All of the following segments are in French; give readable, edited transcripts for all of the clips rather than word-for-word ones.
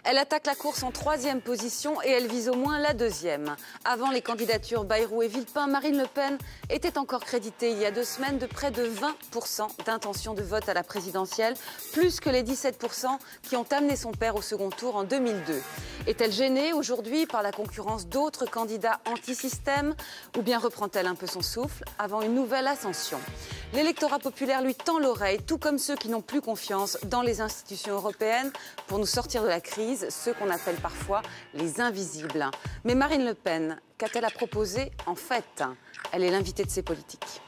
Elle attaque la course en 3e position et elle vise au moins la 2e. Avant les candidatures Bayrou et Villepin, Marine Le Pen était encore créditée il y a 2 semaines de près de 20% d'intention de vote à la présidentielle, plus que les 17% qui ont amené son père au second tour en 2002. Est-elle gênée aujourd'hui par la concurrence d'autres candidats anti-système ou bien reprend-elle un peu son souffle avant une nouvelle ascension? L'électorat populaire lui tend l'oreille, tout comme ceux qui n'ont plus confiance dans les institutions européennes pour nous sortir de la crise, ceux qu'on appelle parfois les invisibles. Mais Marine Le Pen, qu'a-t-elle à proposer en fait? Elle est l'invitée de ces politiques.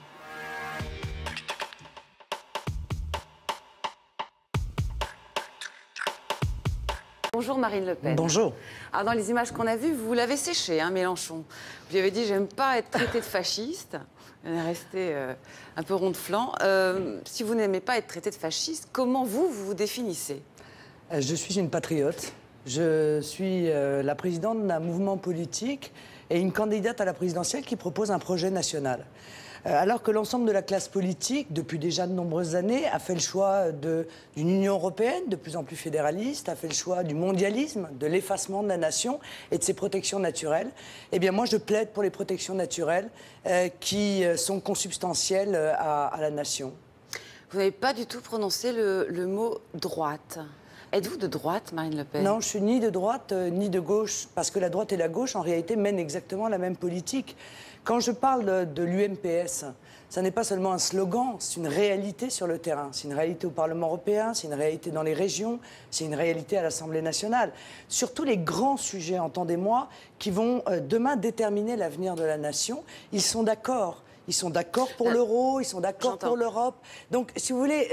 Bonjour Marine Le Pen. Bonjour. Alors dans les images qu'on a vues, vous l'avez séché, hein, Mélenchon. Vous lui avez dit, j'aime pas être traité de fasciste. Elle est restée un peu rond de flanc. Si vous n'aimez pas être traité de fasciste, comment vous vous définissez? Je suis une patriote. Je suis la présidente d'un mouvement politique et une candidate à la présidentielle qui propose un projet national. Alors que l'ensemble de la classe politique, depuis déjà de nombreuses années, a fait le choix d'une Union européenne de plus en plus fédéraliste, a fait le choix du mondialisme, de l'effacement de la nation et de ses protections naturelles, eh bien moi je plaide pour les protections naturelles qui sont consubstantielles à la nation. Vous n'avez pas du tout prononcé le mot droite. Êtes-vous de droite, Marine Le Pen? Non, je suis ni de droite ni de gauche, parce que la droite et la gauche, en réalité, mènent exactement la même politique. Quand je parle de l'UMPS, ça n'est pas seulement un slogan, c'est une réalité sur le terrain. C'est une réalité au Parlement européen, c'est une réalité dans les régions, c'est une réalité à l'Assemblée nationale. Sur tous les grands sujets, entendez-moi, qui vont demain déterminer l'avenir de la nation, ils sont d'accord. Ils sont d'accord pour l'euro, ils sont d'accord pour l'Europe. Donc, si vous voulez,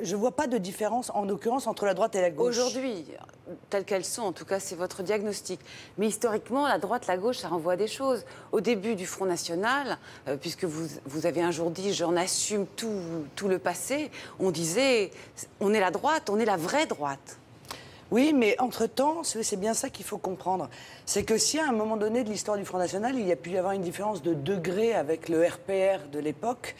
je ne vois pas de différence, en l'occurrence, entre la droite et la gauche. Aujourd'hui, telles qu'elles sont, en tout cas, c'est votre diagnostic. Mais historiquement, la droite, la gauche, ça renvoie à des choses. Au début du Front National, puisque vous avez un jour dit « j'en assume tout le passé », on disait « on est la droite, on est la vraie droite ». Oui, mais entre-temps, c'est bien ça qu'il faut comprendre. C'est que si à un moment donné de l'histoire du Front National, il y a pu y avoir une différence de degré avec le RPR de l'époque,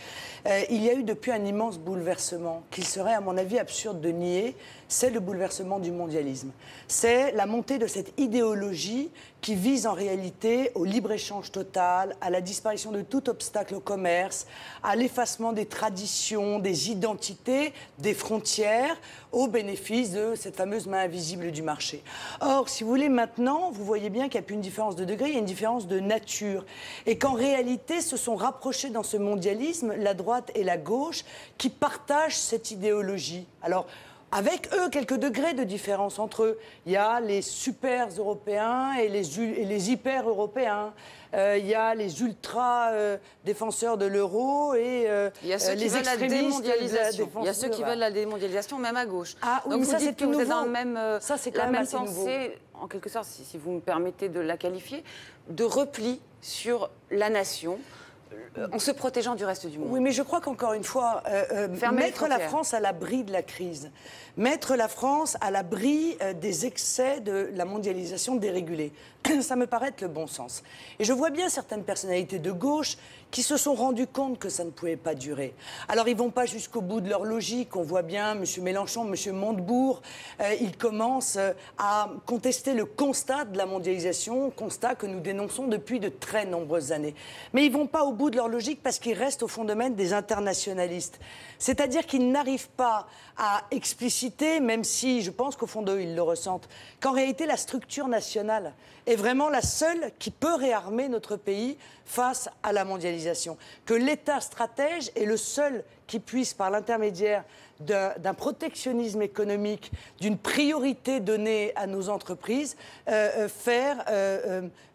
il y a eu depuis un immense bouleversement qu'il serait, à mon avis, absurde de nier. C'est le bouleversement du mondialisme. C'est la montée de cette idéologie qui vise en réalité au libre-échange total, à la disparition de tout obstacle au commerce, à l'effacement des traditions, des identités, des frontières, au bénéfice de cette fameuse main invisible du marché. Or, si vous voulez, maintenant, vous voyez bien qu'il n'y a plus une différence de degré, il y a une différence de nature. Et qu'en réalité, se sont rapprochés dans ce mondialisme la droite et la gauche qui partagent cette idéologie. Alors, avec eux, quelques degrés de différence entre eux. Il y a les super européens et les hyper européens. Il y a les ultra défenseurs de l'euro et il y a ceux qui veulent la démondialisation. Il y a ceux qui veulent la démondialisation, même à gauche. Ah, oui, donc mais vous ça, dites que vous êtes dans le même, la même pensée, en quelque sorte, si vous me permettez de la qualifier, de repli sur la nation, en se protégeant du reste du monde. Oui, mais je crois qu'encore une fois, mettre la France à l'abri de la crise, mettre la France à l'abri des excès de la mondialisation dérégulée, ça me paraît être le bon sens. Et je vois bien certaines personnalités de gauche qui se sont rendues compte que ça ne pouvait pas durer. Alors, ils ne vont pas jusqu'au bout de leur logique. On voit bien M. Mélenchon, M. Montebourg, ils commencent à contester le constat de la mondialisation, constat que nous dénonçons depuis de très nombreuses années. Mais ils ne vont pas au bout de leur logique parce qu'ils restent au fondement des internationalistes. C'est-à-dire qu'ils n'arrivent pas à expliciter, même si je pense qu'au fond d'eux, ils le ressentent, qu'en réalité, la structure nationale est vraiment la seule qui peut réarmer notre pays face à la mondialisation. Que l'État stratège est le seul qui puisse, par l'intermédiaire d'un protectionnisme économique, d'une priorité donnée à nos entreprises, faire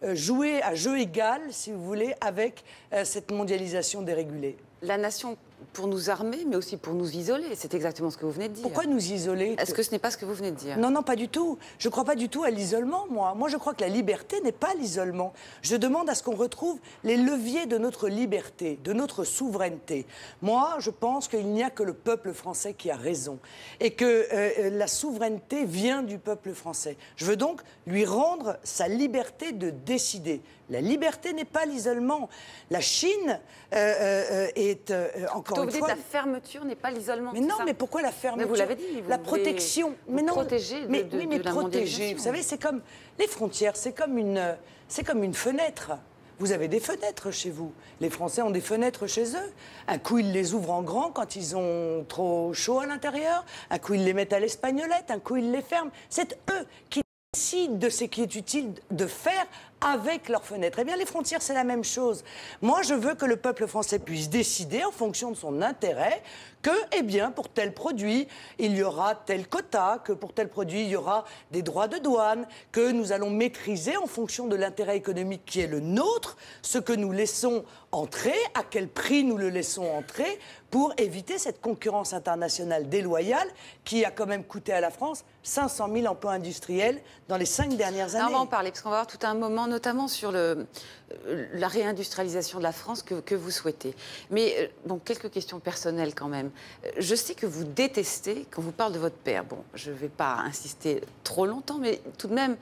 jouer à jeu égal, si vous voulez, avec cette mondialisation dérégulée. La nation pour nous armer, mais aussi pour nous isoler. C'est exactement ce que vous venez de dire. Pourquoi nous isoler? Est-ce que ce n'est pas ce que vous venez de dire? Non, non, pas du tout. Je ne crois pas du tout à l'isolement, moi. Moi, je crois que la liberté n'est pas l'isolement. Je demande à ce qu'on retrouve les leviers de notre liberté, de notre souveraineté. Moi, je pense qu'il n'y a que le peuple français qui a raison. Et que la souveraineté vient du peuple français. Je veux donc lui rendre sa liberté de décider. La liberté n'est pas l'isolement. La Chine est encore une fois... la fermeture n'est pas l'isolement. Mais non, mais pourquoi la fermeture? Mais vous l'avez dit. La protection. Mais non. Protéger mais protéger. Vous savez, c'est comme les frontières. C'est comme une fenêtre. Vous avez des fenêtres chez vous. Les Français ont des fenêtres chez eux. Un coup, ils les ouvrent en grand quand ils ont trop chaud à l'intérieur. Un coup, ils les mettent à l'espagnolette. Un coup, ils les ferment. C'est eux qui décident de ce qui est utile de faire avec leurs fenêtres. Eh bien, les frontières, c'est la même chose. Moi, je veux que le peuple français puisse décider en fonction de son intérêt que, eh bien, pour tel produit, il y aura tel quota, que pour tel produit, il y aura des droits de douane, que nous allons maîtriser en fonction de l'intérêt économique qui est le nôtre, ce que nous laissons entrer, à quel prix nous le laissons entrer, pour éviter cette concurrence internationale déloyale qui a quand même coûté à la France 500 000 emplois industriels dans les 5 dernières années. On va en parler, parce qu'on va avoir tout un moment, notamment sur la réindustrialisation de la France que vous souhaitez. Mais bon, quelques questions personnelles quand même. Je sais que vous détestez, quand vous parlez de votre père, bon, je ne vais pas insister trop longtemps, mais tout de même,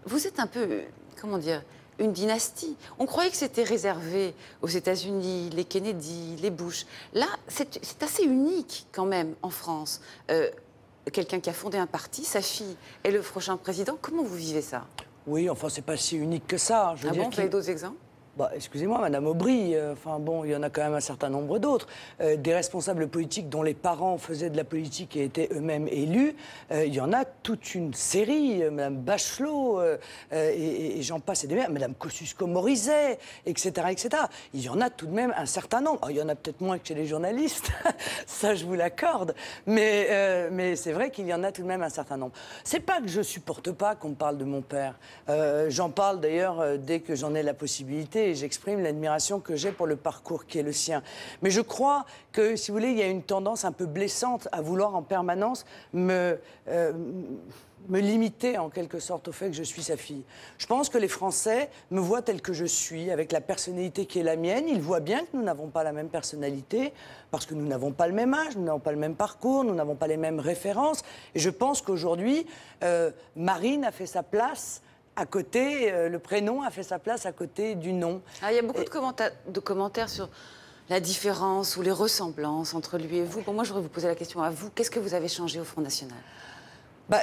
vous êtes un peu, comment dire, une dynastie. On croyait que c'était réservé aux États-Unis, les Kennedy, les Bush. Là, c'est assez unique quand même en France. Quelqu'un qui a fondé un parti, sa fille est le prochain président. Comment vous vivez ça? Oui, enfin, c'est pas si unique que ça. Ah bon, vous avez d'autres exemples? Bah, excusez-moi, Madame Aubry, enfin bon, il y en a quand même un certain nombre d'autres. Des responsables politiques dont les parents faisaient de la politique et étaient eux-mêmes élus, il y en a toute une série. Madame Bachelot, et j'en passe et des meilleurs, Madame Kosciusko-Morizet, etc., etc. Il y en a tout de même un certain nombre. Alors, il y en a peut-être moins que chez les journalistes, ça je vous l'accorde, mais c'est vrai qu'il y en a tout de même un certain nombre. C'est pas que je supporte pas qu'on me parle de mon père. J'en parle d'ailleurs dès que j'en ai la possibilité. Et j'exprime l'admiration que j'ai pour le parcours qui est le sien. Mais je crois que, si vous voulez, il y a une tendance un peu blessante à vouloir en permanence me limiter en quelque sorte au fait que je suis sa fille. Je pense que les Français me voient tel que je suis, avec la personnalité qui est la mienne. Ils voient bien que nous n'avons pas la même personnalité, parce que nous n'avons pas le même âge, nous n'avons pas le même parcours, nous n'avons pas les mêmes références. Et je pense qu'aujourd'hui, Marine a fait sa place à côté, le prénom a fait sa place à côté du nom. Ah, il y a beaucoup de commentaires sur la différence ou les ressemblances entre lui et vous. Bon, moi, j'aurais vous poser la question à vous. Qu'est-ce que vous avez changé au Front National?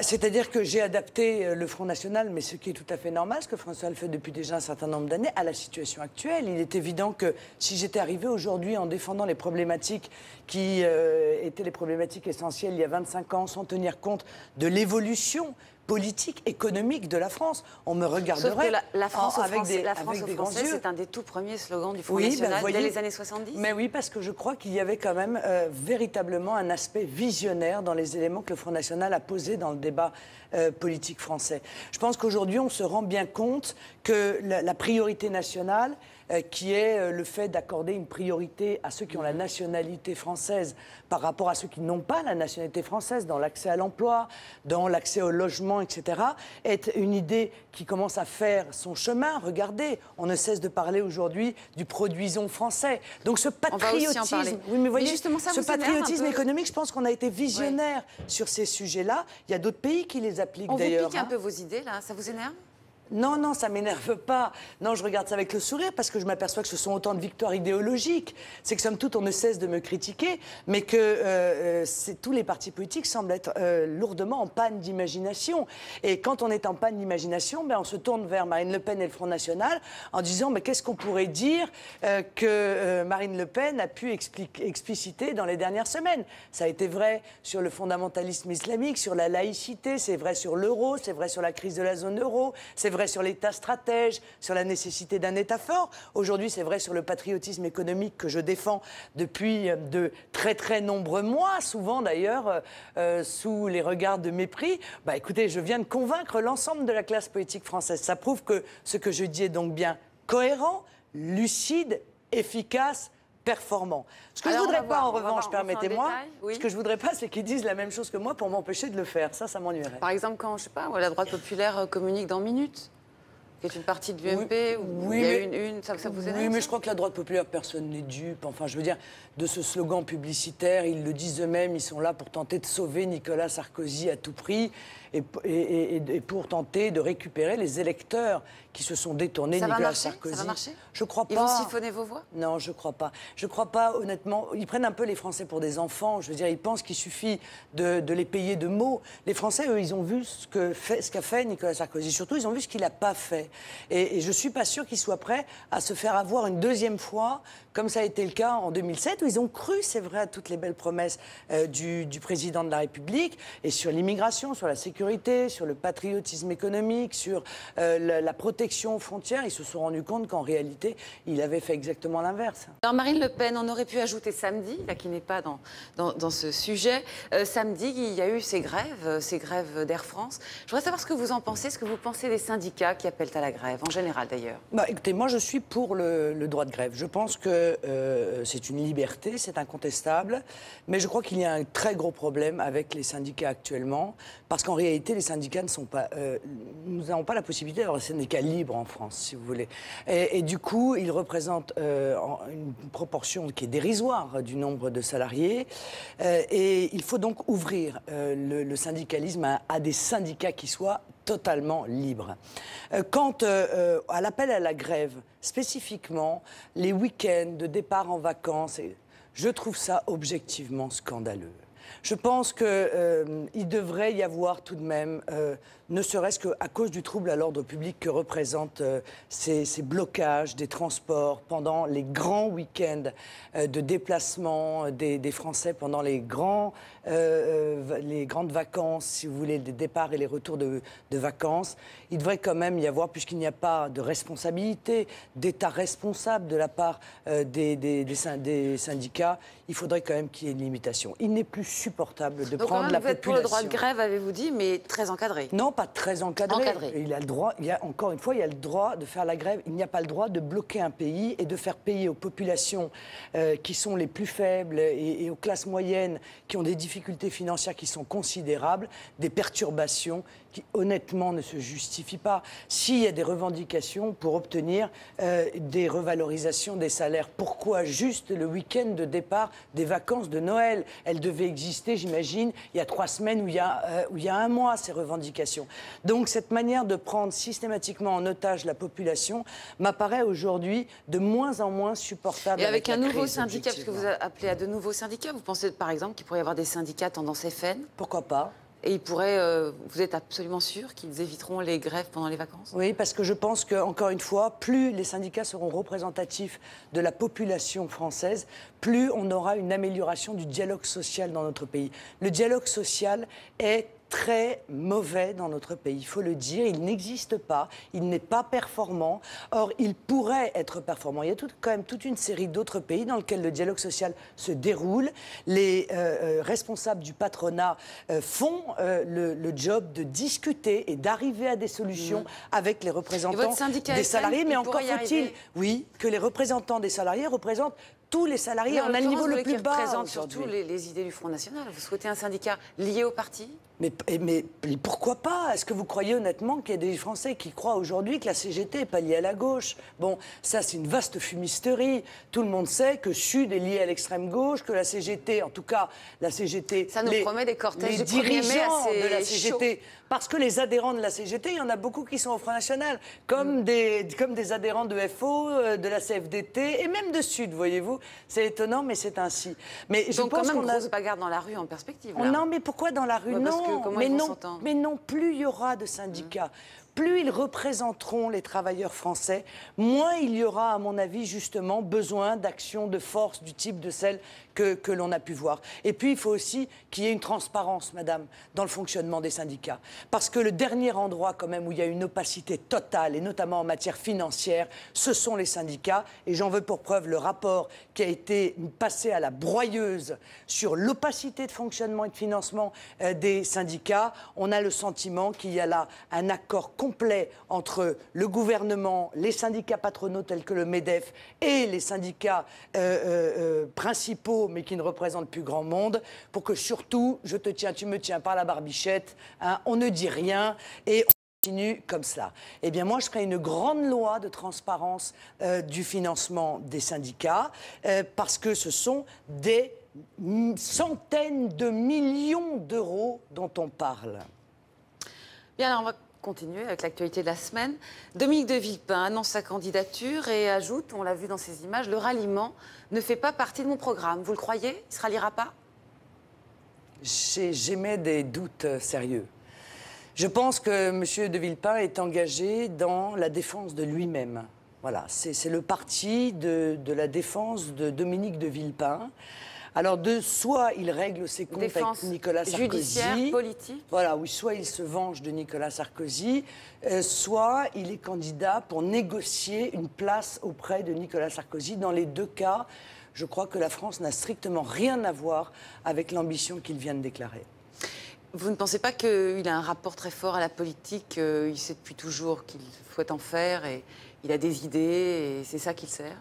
C'est-à-dire que j'ai adapté le Front National, mais ce qui est tout à fait normal, ce que François le fait depuis déjà un certain nombre d'années, à la situation actuelle. Il est évident que si j'étais arrivée aujourd'hui en défendant les problématiques qui étaient les problématiques essentielles il y a 25 ans, sans tenir compte de l'évolution politique, économique de la France, on me regarderait. Sauf que la France aux Français, c'est un des tout premiers slogans du Front National dès les années 70. Mais oui, parce que je crois qu'il y avait quand même véritablement un aspect visionnaire dans les éléments que le Front National a posés dans le débat politique français. Je pense qu'aujourd'hui, on se rend bien compte que la priorité nationale, qui est le fait d'accorder une priorité à ceux qui ont la nationalité française par rapport à ceux qui n'ont pas la nationalité française, dans l'accès à l'emploi, dans l'accès au logement, etc., est une idée qui commence à faire son chemin. Regardez, on ne cesse de parler aujourd'hui du produisons français. Donc ce patriotisme, oui, mais voyez, justement, ça ce patriotisme économique, je pense qu'on a été visionnaire sur ces sujets-là. Il y a d'autres pays qui les appliquent d'ailleurs. On vous pique un peu vos idées, là, ça vous énerve ? Non, non, ça m'énerve pas. Non, je regarde ça avec le sourire parce que je m'aperçois que ce sont autant de victoires idéologiques. C'est que, somme toute, on ne cesse de me critiquer, mais que tous les partis politiques semblent être lourdement en panne d'imagination. Et quand on est en panne d'imagination, on se tourne vers Marine Le Pen et le Front National en disant qu'est-ce qu'on pourrait dire que Marine Le Pen a pu expliciter dans les dernières semaines. Ça a été vrai sur le fondamentalisme islamique, sur la laïcité, c'est vrai sur l'euro, c'est vrai sur la crise de la zone euro, c'est vrai sur l'État stratège, sur la nécessité d'un État fort. Aujourd'hui, c'est vrai sur le patriotisme économique que je défends depuis de très très nombreux mois, souvent d'ailleurs sous les regards de mépris. Écoutez, je viens de convaincre l'ensemble de la classe politique française. Ça prouve que ce que je dis est donc bien cohérent, lucide, efficace, performant. Ce que je ne voudrais pas, en revanche, permettez-moi, ce que je ne voudrais pas, c'est qu'ils disent la même chose que moi pour m'empêcher de le faire. Ça m'ennuierait. Par exemple, quand, je sais pas, la droite populaire communique dans Minutes. qui est une partie de l'UMP, oui, il y a une ça vous énerve? Oui, mais je crois que la droite populaire, personne n'est dupe. Enfin, je veux dire, de ce slogan publicitaire, ils le disent eux-mêmes, ils sont là pour tenter de sauver Nicolas Sarkozy à tout prix et pour tenter de récupérer les électeurs qui se sont détournés de Nicolas Sarkozy. Ça va marcher? Je crois pas. Ils vont siphonner vos voix? Non, je crois pas. Je crois pas, honnêtement. Ils prennent un peu les Français pour des enfants. Je veux dire, ils pensent qu'il suffit de les payer de mots. Les Français, eux, ils ont vu ce qu'a fait Nicolas Sarkozy. Surtout, ils ont vu ce qu'il n'a pas fait. Et je suis pas sûre qu'ils soient prêts à se faire avoir une deuxième fois, comme ça a été le cas en 2007, où ils ont cru, c'est vrai, à toutes les belles promesses du président de la République, et sur l'immigration, sur la sécurité, sur le patriotisme économique, sur la protection aux frontières. Ils se sont rendus compte qu'en réalité, il avait fait exactement l'inverse. Alors Marine Le Pen, on aurait pu ajouter samedi, là qui n'est pas dans ce sujet. Samedi, il y a eu ces grèves d'Air France. Je voudrais savoir ce que vous en pensez, ce que vous pensez des syndicats qui appellent à la grève, en général d'ailleurs. Écoutez, moi je suis pour le droit de grève. Je pense que c'est une liberté, c'est incontestable, mais je crois qu'il y a un très gros problème avec les syndicats actuellement, parce qu'en réalité, les syndicats ne sont pas... nous n'avons pas la possibilité d'avoir des syndicats libres en France, si vous voulez. Et du coup, ils représentent une proportion qui est dérisoire du nombre de salariés, et il faut donc ouvrir le syndicalisme à des syndicats qui soient totalement libres. Quant à l'appel à la grève, spécifiquement, les week-ends de départ en vacances, je trouve ça objectivement scandaleux. Je pense qu'il devrait y avoir tout de même, ne serait-ce qu'à cause du trouble à l'ordre public que représentent ces blocages des transports pendant les grands week-ends de déplacement des Français, pendant les grandes vacances, si vous voulez, des départs et les retours de vacances. Il devrait quand même y avoir, puisqu'il n'y a pas de responsabilité, d'État responsable de la part des syndicats, il faudrait quand même qu'il y ait une limitation. Il n'est plus supportable de prendre la population. Vous êtes pour le droit de grève, avez-vous dit, mais très encadré. Non, pas très encadré. Il a le droit, encore une fois, il a le droit de faire la grève. Il n'y a pas le droit de bloquer un pays et de faire payer aux populations qui sont les plus faibles et aux classes moyennes qui ont des difficultés financières qui sont considérables, des perturbations qui honnêtement ne se justifient pas. S'il y a des revendications pour obtenir des revalorisations des salaires, pourquoi juste le week-end de départ des vacances de Noël? Elles devaient exister, j'imagine, il y a 3 semaines ou il y a 1 mois, ces revendications. Donc cette manière de prendre systématiquement en otage la population m'apparaît aujourd'hui de moins en moins supportable. Et avec un nouveau syndicat, parce que vous appelez à de nouveaux syndicats, vous pensez par exemple qu'il pourrait y avoir des syndicats tendance FN? Pourquoi pas? Et ils pourraient, vous êtes absolument sûr qu'ils éviteront les grèves pendant les vacances? Oui, parce que je pense qu'encore une fois, plus les syndicats seront représentatifs de la population française, plus on aura une amélioration du dialogue social dans notre pays. Le dialogue social est très mauvais dans notre pays, il faut le dire, il n'existe pas, il n'est pas performant. Or, il pourrait être performant. Il y a quand même toute une série d'autres pays dans lesquels le dialogue social se déroule. Les responsables du patronat font le job de discuter et d'arriver à des solutions avec les représentants des salariés. Mais encore faut-il, oui, que les représentants des salariés représentent tous les salariés, on a le niveau le plus bas. Représente surtout les idées du Front National. Vous souhaitez un syndicat lié au parti? Mais pourquoi pas? Est-ce que vous croyez honnêtement qu'il y a des Français qui croient aujourd'hui que la CGT n'est pas liée à la gauche? Bon, ça c'est une vaste fumisterie. Tout le monde sait que Sud est lié à l'extrême gauche, que la CGT, en tout cas la CGT... Ça nous promet des cortèges les du 1er mai assez de la CGT, chaud. Parce que les adhérents de la CGT, il y en a beaucoup qui sont au Front National, comme des adhérents de FO, de la CFDT et même de Sud, voyez-vous. C'est étonnant, mais c'est ainsi. Mais je Donc pense quand même, qu'on a grosse bagarre dans la rue en perspective. Là. Non, mais pourquoi dans la rue? Non, mais non, plus il y aura de syndicats. Plus ils représenteront les travailleurs français, moins il y aura, à mon avis, justement, besoin d'actions de force du type de celles que l'on a pu voir. Et puis, il faut aussi qu'il y ait une transparence, madame, dans le fonctionnement des syndicats. Parce que le dernier endroit, quand même, où il y a une opacité totale, et notamment en matière financière, ce sont les syndicats. Et j'en veux pour preuve le rapport qui a été passé à la broyeuse sur l'opacité de fonctionnement et de financement des syndicats. On a le sentiment qu'il y a là un accord complet entre le gouvernement, les syndicats patronaux tels que le MEDEF et les syndicats principaux, mais qui ne représentent plus grand monde, pour que surtout, je te tiens, tu me tiens par la barbichette, hein, on ne dit rien et continue comme cela. Eh bien, moi, je ferai une grande loi de transparence du financement des syndicats, parce que ce sont des centaines de millions d'euros dont on parle. Bien, alors on va continuer avec l'actualité de la semaine. Dominique de Villepin annonce sa candidature et ajoute, on l'a vu dans ces images, le ralliement ne fait pas partie de mon programme. Vous le croyez? Il ne se ralliera pas? J'émets des doutes sérieux. Je pense que M. de Villepin est engagé dans la défense de lui-même. Voilà, c'est le parti de la défense de Dominique de Villepin. Alors, soit il règle ses comptes avec Nicolas Sarkozy. Judiciaire, politique. Voilà, oui, soit il se venge de Nicolas Sarkozy, soit il est candidat pour négocier une place auprès de Nicolas Sarkozy. Dans les deux cas, je crois que la France n'a strictement rien à voir avec l'ambition qu'il vient de déclarer. Vous ne pensez pas qu'il a un rapport très fort à la politique? Il sait depuis toujours qu'il faut en faire et il a des idées et c'est ça qui le sert?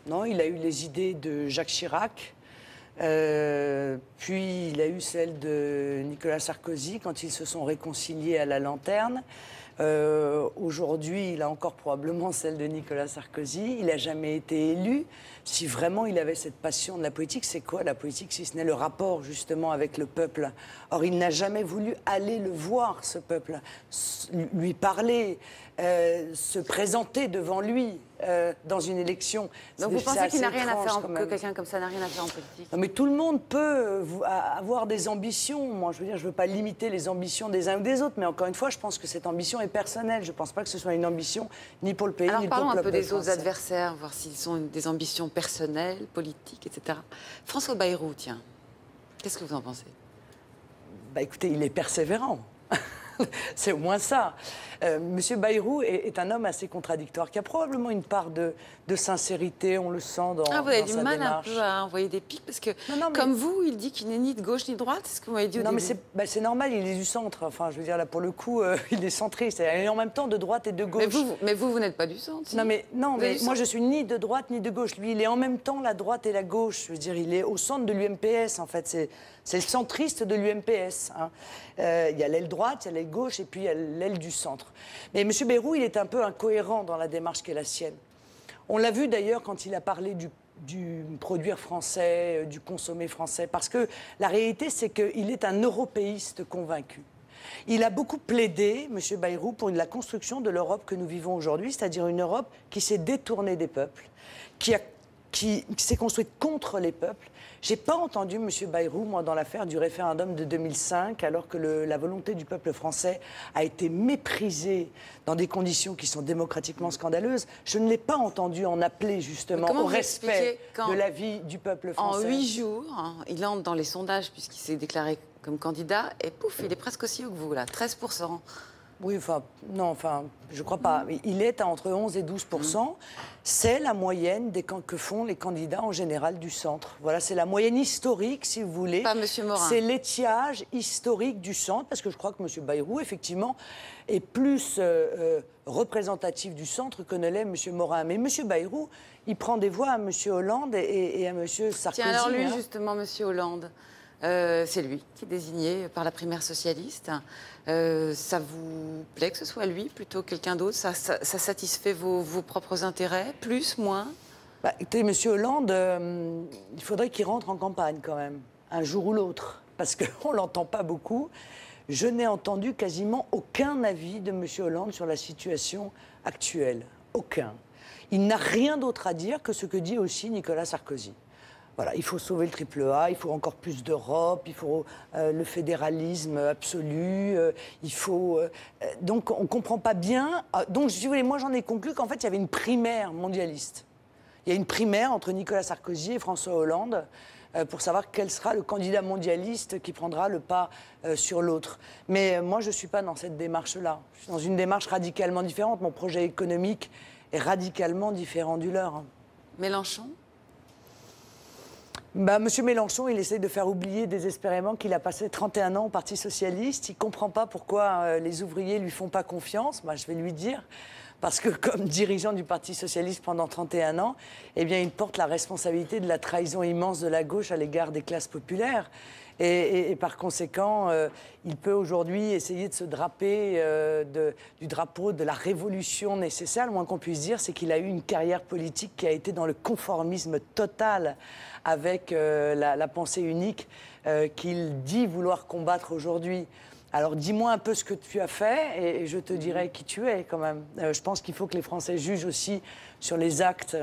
Non, il a eu les idées de Jacques Chirac. Puis il a eu celle de Nicolas Sarkozy quand ils se sont réconciliés à la lanterne. Aujourd'hui, il a encore probablement celle de Nicolas Sarkozy. Il n'a jamais été élu. Si vraiment il avait cette passion de la politique, c'est quoi la politique si ce n'est le rapport justement avec le peuple? Or, il n'a jamais voulu aller le voir, ce peuple, lui parler, se présenter devant lui dans une élection. Donc vous pensez qu'il n'a rien à faire, que quelqu'un comme ça n'a rien à faire en politique? Non, mais tout le monde peut avoir des ambitions. Moi, je veux dire, je ne veux pas limiter les ambitions des uns ou des autres, mais encore une fois, je pense que cette ambition est personnelle. Je ne pense pas que ce soit une ambition ni pour le pays, ni pour le peuple. Alors parlons un peu des autres adversaires, voir s'ils ont des ambitions personnelles, politiques, etc. François Bayrou, tiens, qu'est-ce que vous en pensez? Bah écoutez, il est persévérant. C'est au moins ça. Monsieur Bayrou est un homme assez contradictoire, qui a probablement une part de sincérité, on le sent dans sa démarche. Vous avez du mal un peu à envoyer des pics, parce que, comme vous, il dit qu'il n'est ni de gauche ni de droite, c'est ce que vous m'avez dit au début. Non, mais c'est normal, il est du centre. Enfin, je veux dire, là, pour le coup, il est centriste. Et en même temps, de droite et de gauche. Mais vous n'êtes pas du centre. Si. Non, mais moi, je suis ni de droite ni de gauche. Lui, il est en même temps la droite et la gauche. Je veux dire, il est au centre de l'UMPS, en fait. C'est le centriste de l'UMPS. Hein. Il y a l'aile droite, il y a l'aile gauche, et puis il y a l'aile du centre. Mais M. Bayrou, il est un peu incohérent dans la démarche qui est la sienne. On l'a vu d'ailleurs quand il a parlé du produire français, du consommer français, parce que la réalité, c'est qu'il est un européiste convaincu. Il a beaucoup plaidé, M. Bayrou, pour la construction de l'Europe que nous vivons aujourd'hui, c'est-à-dire une Europe qui s'est détournée des peuples, qui s'est construite contre les peuples. Je n'ai pas entendu M. Bayrou, moi, dans l'affaire du référendum de 2005, alors que la volonté du peuple français a été méprisée dans des conditions qui sont démocratiquement scandaleuses. Je ne l'ai pas entendu en appeler, justement, au respect de la vie du peuple français. En 8 jours, hein, il entre dans les sondages, puisqu'il s'est déclaré comme candidat, et pouf, il est presque aussi haut que vous, là, 13%. Oui, je crois pas. Il est à entre 11 et 12%. C'est la moyenne que font les candidats en général du centre. Voilà, c'est la moyenne historique, si vous voulez. Pas M. Morin. C'est l'étiage historique du centre, parce que je crois que M. Bayrou, effectivement, est plus représentatif du centre que ne l'est M. Morin. Mais M. Bayrou, il prend des voix à M. Hollande et à M. Sarkozy. Tiens, alors lui, justement, M. Hollande, c'est lui qui est désigné par la primaire socialiste. Ça vous plaît que ce soit lui plutôt que quelqu'un d'autre? Ça satisfait vos propres intérêts? Plus, moins? Écoutez, M. Hollande, il faudrait qu'il rentre en campagne quand même, un jour ou l'autre, parce qu'on ne l'entend pas beaucoup. Je n'ai entendu quasiment aucun avis de M. Hollande sur la situation actuelle. Aucun. Il n'a rien d'autre à dire que ce que dit aussi Nicolas Sarkozy. Voilà, il faut sauver le triple A, il faut encore plus d'Europe, il faut le fédéralisme absolu, il faut... donc on ne comprend pas bien. Donc, si vous voulez, moi j'en ai conclu qu'en fait il y avait une primaire mondialiste. Il y a une primaire entre Nicolas Sarkozy et François Hollande pour savoir quel sera le candidat mondialiste qui prendra le pas sur l'autre. Mais moi je ne suis pas dans cette démarche-là. Je suis dans une démarche radicalement différente. Mon projet économique est radicalement différent du leur. Mélenchon ? Monsieur Mélenchon, il essaie de faire oublier désespérément qu'il a passé 31 ans au Parti socialiste. Il ne comprend pas pourquoi les ouvriers ne lui font pas confiance. Je vais lui dire, parce que comme dirigeant du Parti socialiste pendant 31 ans, eh bien, il porte la responsabilité de la trahison immense de la gauche à l'égard des classes populaires. Et par conséquent, il peut aujourd'hui essayer de se draper du drapeau de la révolution nécessaire. Le moins qu'on puisse dire, c'est qu'il a eu une carrière politique qui a été dans le conformisme total avec la pensée unique qu'il dit vouloir combattre aujourd'hui. Alors dis-moi un peu ce que tu as fait et je te dirai qui tu es quand même. Je pense qu'il faut que les Français jugent aussi sur les actes,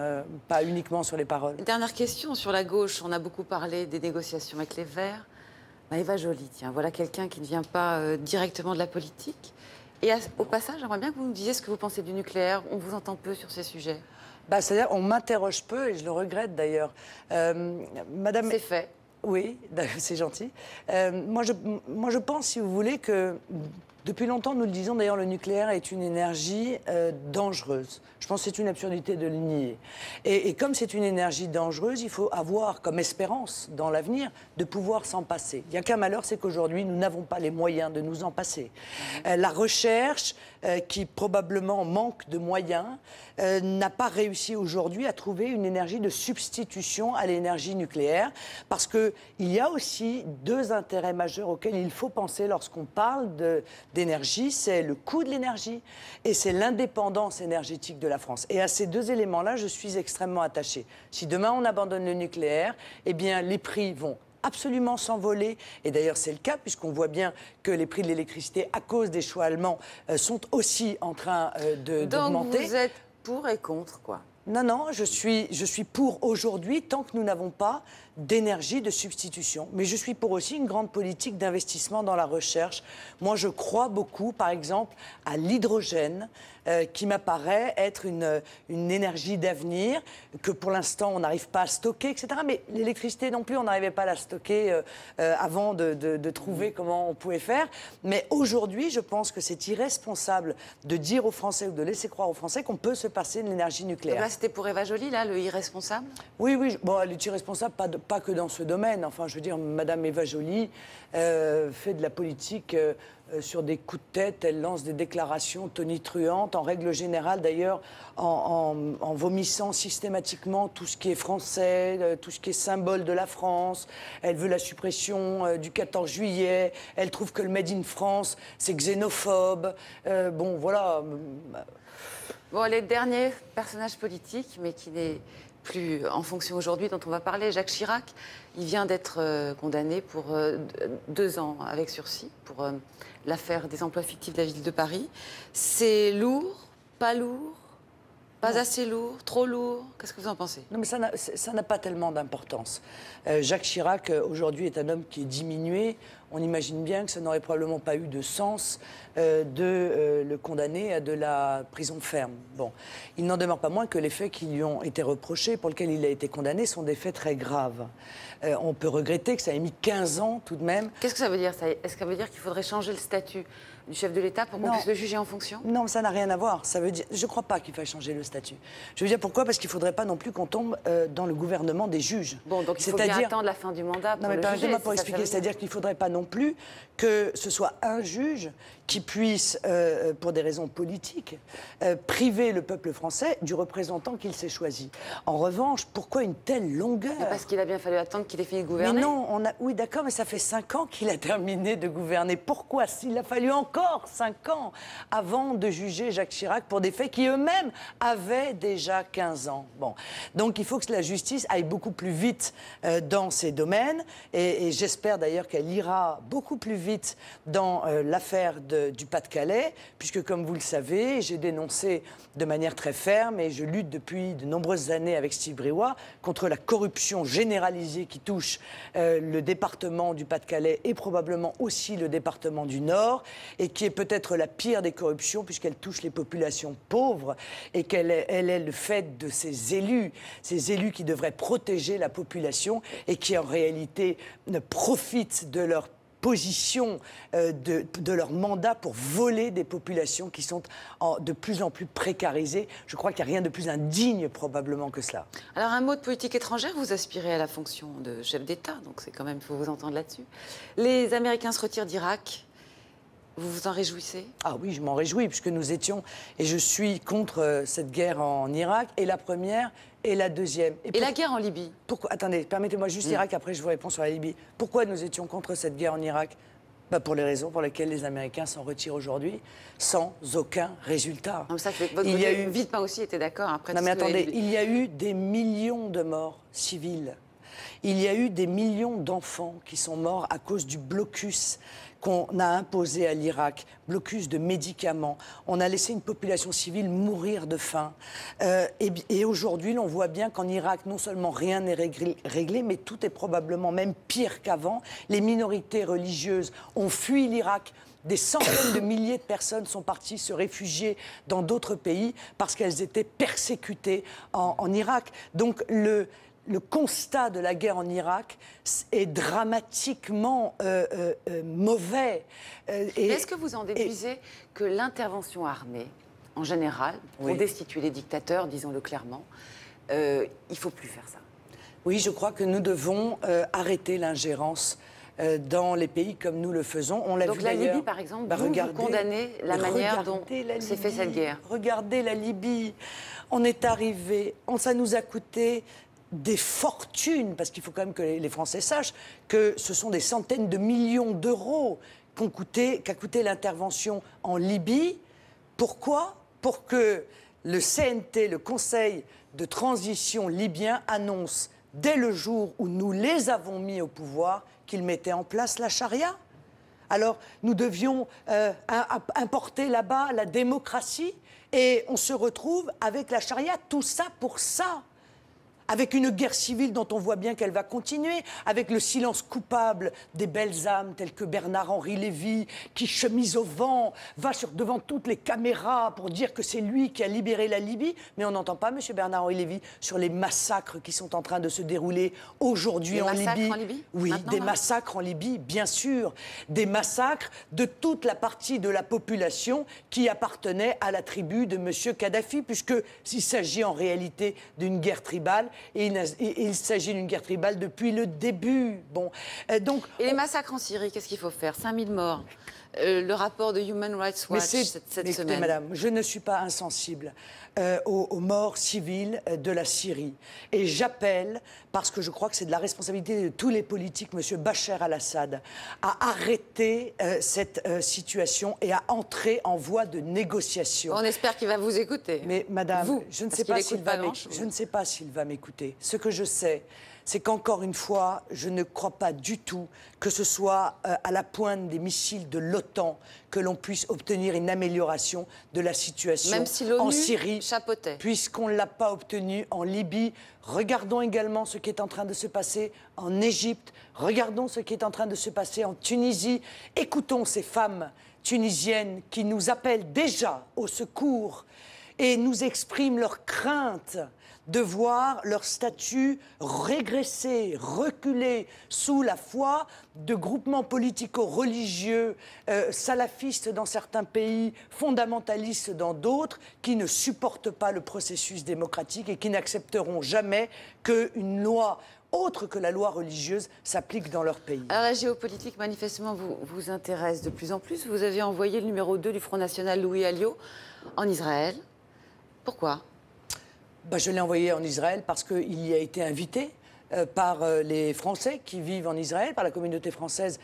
pas uniquement sur les paroles. Dernière question sur la gauche. On a beaucoup parlé des négociations avec les Verts. Eva Joly, tiens, voilà quelqu'un qui ne vient pas directement de la politique. Et au passage, j'aimerais bien que vous nous disiez ce que vous pensez du nucléaire. On vous entend peu sur ces sujets. C'est-à-dire, on m'interroge peu et je le regrette d'ailleurs. Madame... C'est fait. Oui, c'est gentil. Moi, je pense, si vous voulez, que depuis longtemps, nous le disons d'ailleurs, le nucléaire est une énergie dangereuse. Je pense que c'est une absurdité de le nier. Et comme c'est une énergie dangereuse, il faut avoir comme espérance dans l'avenir de pouvoir s'en passer. Il n'y a qu'un malheur, c'est qu'aujourd'hui, nous n'avons pas les moyens de nous en passer. La recherche, qui probablement manque de moyens, n'a pas réussi aujourd'hui à trouver une énergie de substitution à l'énergie nucléaire, parce qu'il y a aussi deux intérêts majeurs auxquels il faut penser lorsqu'on parle d'énergie, c'est le coût de l'énergie et c'est l'indépendance énergétique de la France. Et à ces deux éléments-là, je suis extrêmement attachée. Si demain on abandonne le nucléaire, eh bien les prix vont absolument s'envoler. Et d'ailleurs, c'est le cas, puisqu'on voit bien que les prix de l'électricité, à cause des choix allemands, sont aussi en train d'augmenter. Donc vous êtes pour et contre, quoi? Non, non, je suis pour aujourd'hui, tant que nous n'avons pas d'énergie de substitution. Mais je suis pour aussi une grande politique d'investissement dans la recherche. Moi, je crois beaucoup, par exemple, à l'hydrogène, qui m'apparaît être une énergie d'avenir, que pour l'instant, on n'arrive pas à stocker, etc. Mais l'électricité non plus, on n'arrivait pas à la stocker avant de trouver comment on pouvait faire. Mais aujourd'hui, je pense que c'est irresponsable de dire aux Français ou de laisser croire aux Français qu'on peut se passer de l'énergie nucléaire. Donc là, c'était pour Eva Joly, là, le irresponsable? Oui, oui. Bon, elle est irresponsable, pas que dans ce domaine. Enfin, je veux dire, Madame Eva Joly fait de la politique sur des coups de tête. Elle lance des déclarations tonitruantes, en règle générale d'ailleurs, en vomissant systématiquement tout ce qui est français, tout ce qui est symbole de la France. Elle veut la suppression du 14 juillet. Elle trouve que le Made in France, c'est xénophobe. Bon, voilà. Bon, les derniers personnages politiques, mais qui n'est plus en fonction aujourd'hui, dont on va parler, Jacques Chirac, il vient d'être condamné pour 2 ans avec sursis pour l'affaire des emplois fictifs de la ville de Paris. C'est lourd, pas lourd, pas assez lourd, trop lourd? Qu'est-ce que vous en pensez? Non, mais ça n'a pas tellement d'importance. Jacques Chirac, aujourd'hui, est un homme qui est diminué. On imagine bien que ça n'aurait probablement pas eu de sens de le condamner à de la prison ferme. Bon, il n'en demeure pas moins que les faits qui lui ont été reprochés, pour lesquels il a été condamné, sont des faits très graves. On peut regretter que ça ait mis 15 ans tout de même. Qu'est-ce que ça veut dire? Est-ce que ça veut dire qu'il faudrait changer le statut du chef de l'État pour qu'on puisse le juger en fonction? Non, ça n'a rien à voir. Ça veut dire, je ne crois pas qu'il faille changer le statut. Je veux dire pourquoi? Parce qu'il ne faudrait pas non plus qu'on tombe dans le gouvernement des juges. Bon, donc il faut bien attendre la fin du mandat pour le juger. Permettez-moi pour expliquer. C'est-à-dire qu'il ne faudrait pas non plus que ce soit un juge qui puisse, pour des raisons politiques, priver le peuple français du représentant qu'il s'est choisi. En revanche, pourquoi une telle longueur? Mais parce qu'il a bien fallu attendre qu'il ait fini de gouverner. Mais non, oui d'accord, mais ça fait 5 ans qu'il a terminé de gouverner. Pourquoi? S'il a fallu encore 5 ans avant de juger Jacques Chirac pour des faits qui eux-mêmes avaient déjà 15 ans. Bon. Donc il faut que la justice aille beaucoup plus vite dans ces domaines et j'espère d'ailleurs qu'elle ira beaucoup plus vite dans l'affaire du Pas-de-Calais, puisque comme vous le savez, j'ai dénoncé de manière très ferme et je lutte depuis de nombreuses années avec Steve Briouat contre la corruption généralisée qui touche le département du Pas-de-Calais et probablement aussi le département du Nord et qui est peut-être la pire des corruptions puisqu'elle touche les populations pauvres et qu'elle est le fait de ces élus qui devraient protéger la population et qui en réalité profitent de leur position, de leur mandat pour voler des populations qui sont de plus en plus précarisées. Je crois qu'il n'y a rien de plus indigne probablement que cela. Alors un mot de politique étrangère, vous aspirez à la fonction de chef d'État, donc c'est quand même, il faut vous entendre là-dessus. Les Américains se retirent d'Irak. Vous vous en réjouissez? Ah oui, je m'en réjouis, puisque nous étions, et je suis contre cette guerre en Irak, et la première et la deuxième. Et la guerre en Libye? Pourquoi? Attendez, permettez-moi juste l'Irak, après je vous réponds sur la Libye. Pourquoi nous étions contre cette guerre en Irak? Pour les raisons pour lesquelles les Américains s'en retirent aujourd'hui, sans aucun résultat. Non, ça, votre il y a eu... Villepin aussi était d'accord. Après, non mais attendez, il y a eu des millions de morts civiles. Il y a eu des millions d'enfants qui sont morts à cause du blocus qu'on a imposé à l'Irak, blocus de médicaments. On a laissé une population civile mourir de faim. Et aujourd'hui, on voit bien qu'en Irak, non seulement rien n'est réglé, mais tout est probablement même pire qu'avant. Les minorités religieuses ont fui l'Irak. Des centaines de milliers de personnes sont parties se réfugier dans d'autres pays parce qu'elles étaient persécutées en Irak. Donc le constat de la guerre en Irak est dramatiquement mauvais. Est-ce que vous en déduisez que l'intervention armée, en général, pour destituer les dictateurs, disons-le clairement, il ne faut plus faire ça? Oui, je crois que nous devons arrêter l'ingérence dans les pays comme nous le faisons. On l'a vu la Libye, par exemple, vous condamnez la manière dont s'est fait cette guerre. Regardez la Libye. On est arrivé, ça nous a coûté des fortunes, parce qu'il faut quand même que les Français sachent que ce sont des centaines de millions d'euros qu'a coûté l'intervention en Libye. Pourquoi? Pour que le CNT, le Conseil de transition libyen, annonce dès le jour où nous les avons mis au pouvoir qu'ils mettaient en place la charia. Alors nous devions importer là-bas la démocratie et on se retrouve avec la charia, tout ça pour ça. Avec une guerre civile dont on voit bien qu'elle va continuer, avec le silence coupable des belles âmes telles que Bernard-Henri Lévy, qui, chemise au vent, va devant toutes les caméras pour dire que c'est lui qui a libéré la Libye. Mais on n'entend pas M. Bernard-Henri Lévy sur les massacres qui sont en train de se dérouler aujourd'hui en Libye. Des massacres en Libye? Oui, maintenant, des massacres en Libye, bien sûr. Des massacres de toute la partie de la population qui appartenait à la tribu de M. Kadhafi, puisqu'il s'agit en réalité d'une guerre tribale. Et il s'agit d'une guerre tribale depuis le début. Bon, donc, et les massacres en Syrie, qu'est-ce qu'il faut faire? 5000 morts. Le rapport de Human Rights Watch cette semaine. Madame, je ne suis pas insensible aux morts civiles de la Syrie. Et j'appelle, parce que je crois que c'est de la responsabilité de tous les politiques, M. Bachar al-Assad, à arrêter cette situation et à entrer en voie de négociation. On espère qu'il va vous écouter. Mais madame, je ne sais pas s'il va m'écouter. Ce que je sais, c'est qu'encore une fois, je ne crois pas du tout que ce soit à la pointe des missiles de l'OTAN que l'on puisse obtenir une amélioration de la situation en Syrie, puisqu'on ne l'a pas obtenu en Libye. Regardons également ce qui est en train de se passer en Égypte. Regardons ce qui est en train de se passer en Tunisie. Écoutons ces femmes tunisiennes qui nous appellent déjà au secours et nous expriment leur crainte de voir leur statut régresser, reculer sous la foi de groupements politico-religieux, salafistes dans certains pays, fondamentalistes dans d'autres, qui ne supportent pas le processus démocratique et qui n'accepteront jamais qu'une loi autre que la loi religieuse s'applique dans leur pays. Alors la géopolitique, manifestement, vous intéresse de plus en plus. Vous avez envoyé le numéro 2 du Front National, Louis Alliot, en Israël. Pourquoi ? Je l'ai envoyé en Israël parce qu'il y a été invité par les Français qui vivent en Israël, par la communauté française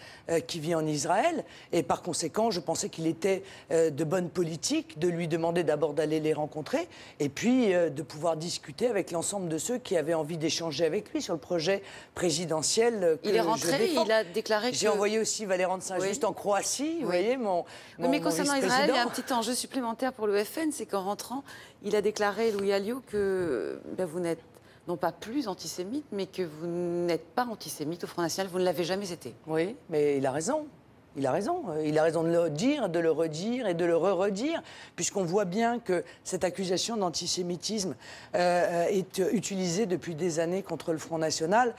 qui vit en Israël. Et par conséquent, je pensais qu'il était de bonne politique de lui demander d'abord d'aller les rencontrer et puis de pouvoir discuter avec l'ensemble de ceux qui avaient envie d'échanger avec lui sur le projet présidentiel que il est rentré, je il a déclaré que... J'ai envoyé aussi Valérie de Saint-Just en Croatie, vous voyez, mon mais concernant Israël, il y a un vice-président. petit enjeu supplémentaire pour le FN, c'est qu'en rentrant, il a déclaré, Louis Alliot, que vous n'êtes non pas plus antisémite, mais que vous n'êtes pas antisémite au Front National, vous ne l'avez jamais été. Oui, mais il a raison. Il a raison. Il a raison de le dire, de le redire et de le redire, puisqu'on voit bien que cette accusation d'antisémitisme est utilisée depuis des années contre le Front National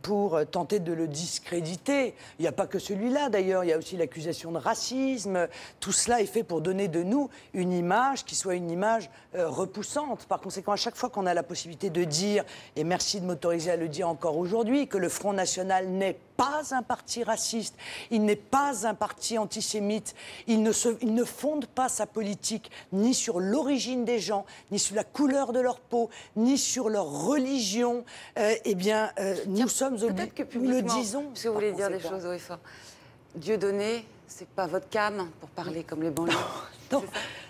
pour tenter de le discréditer. Il n'y a pas que celui-là, d'ailleurs. Il y a aussi l'accusation de racisme. Tout cela est fait pour donner de nous une image qui soit une image repoussante. Par conséquent, à chaque fois qu'on a la possibilité de dire, et merci de m'autoriser à le dire encore aujourd'hui, que le Front National n'est pas un parti raciste, il n'est pas un parti antisémite. Il ne fonde pas sa politique ni sur l'origine des gens, ni sur la couleur de leur peau, ni sur leur religion. Nous sommes obligés, nous le disons. Parce que vous voulez dire des choses haut et fort. Dieudonné, c'est pas votre cam pour parler comme les banlieues. Non.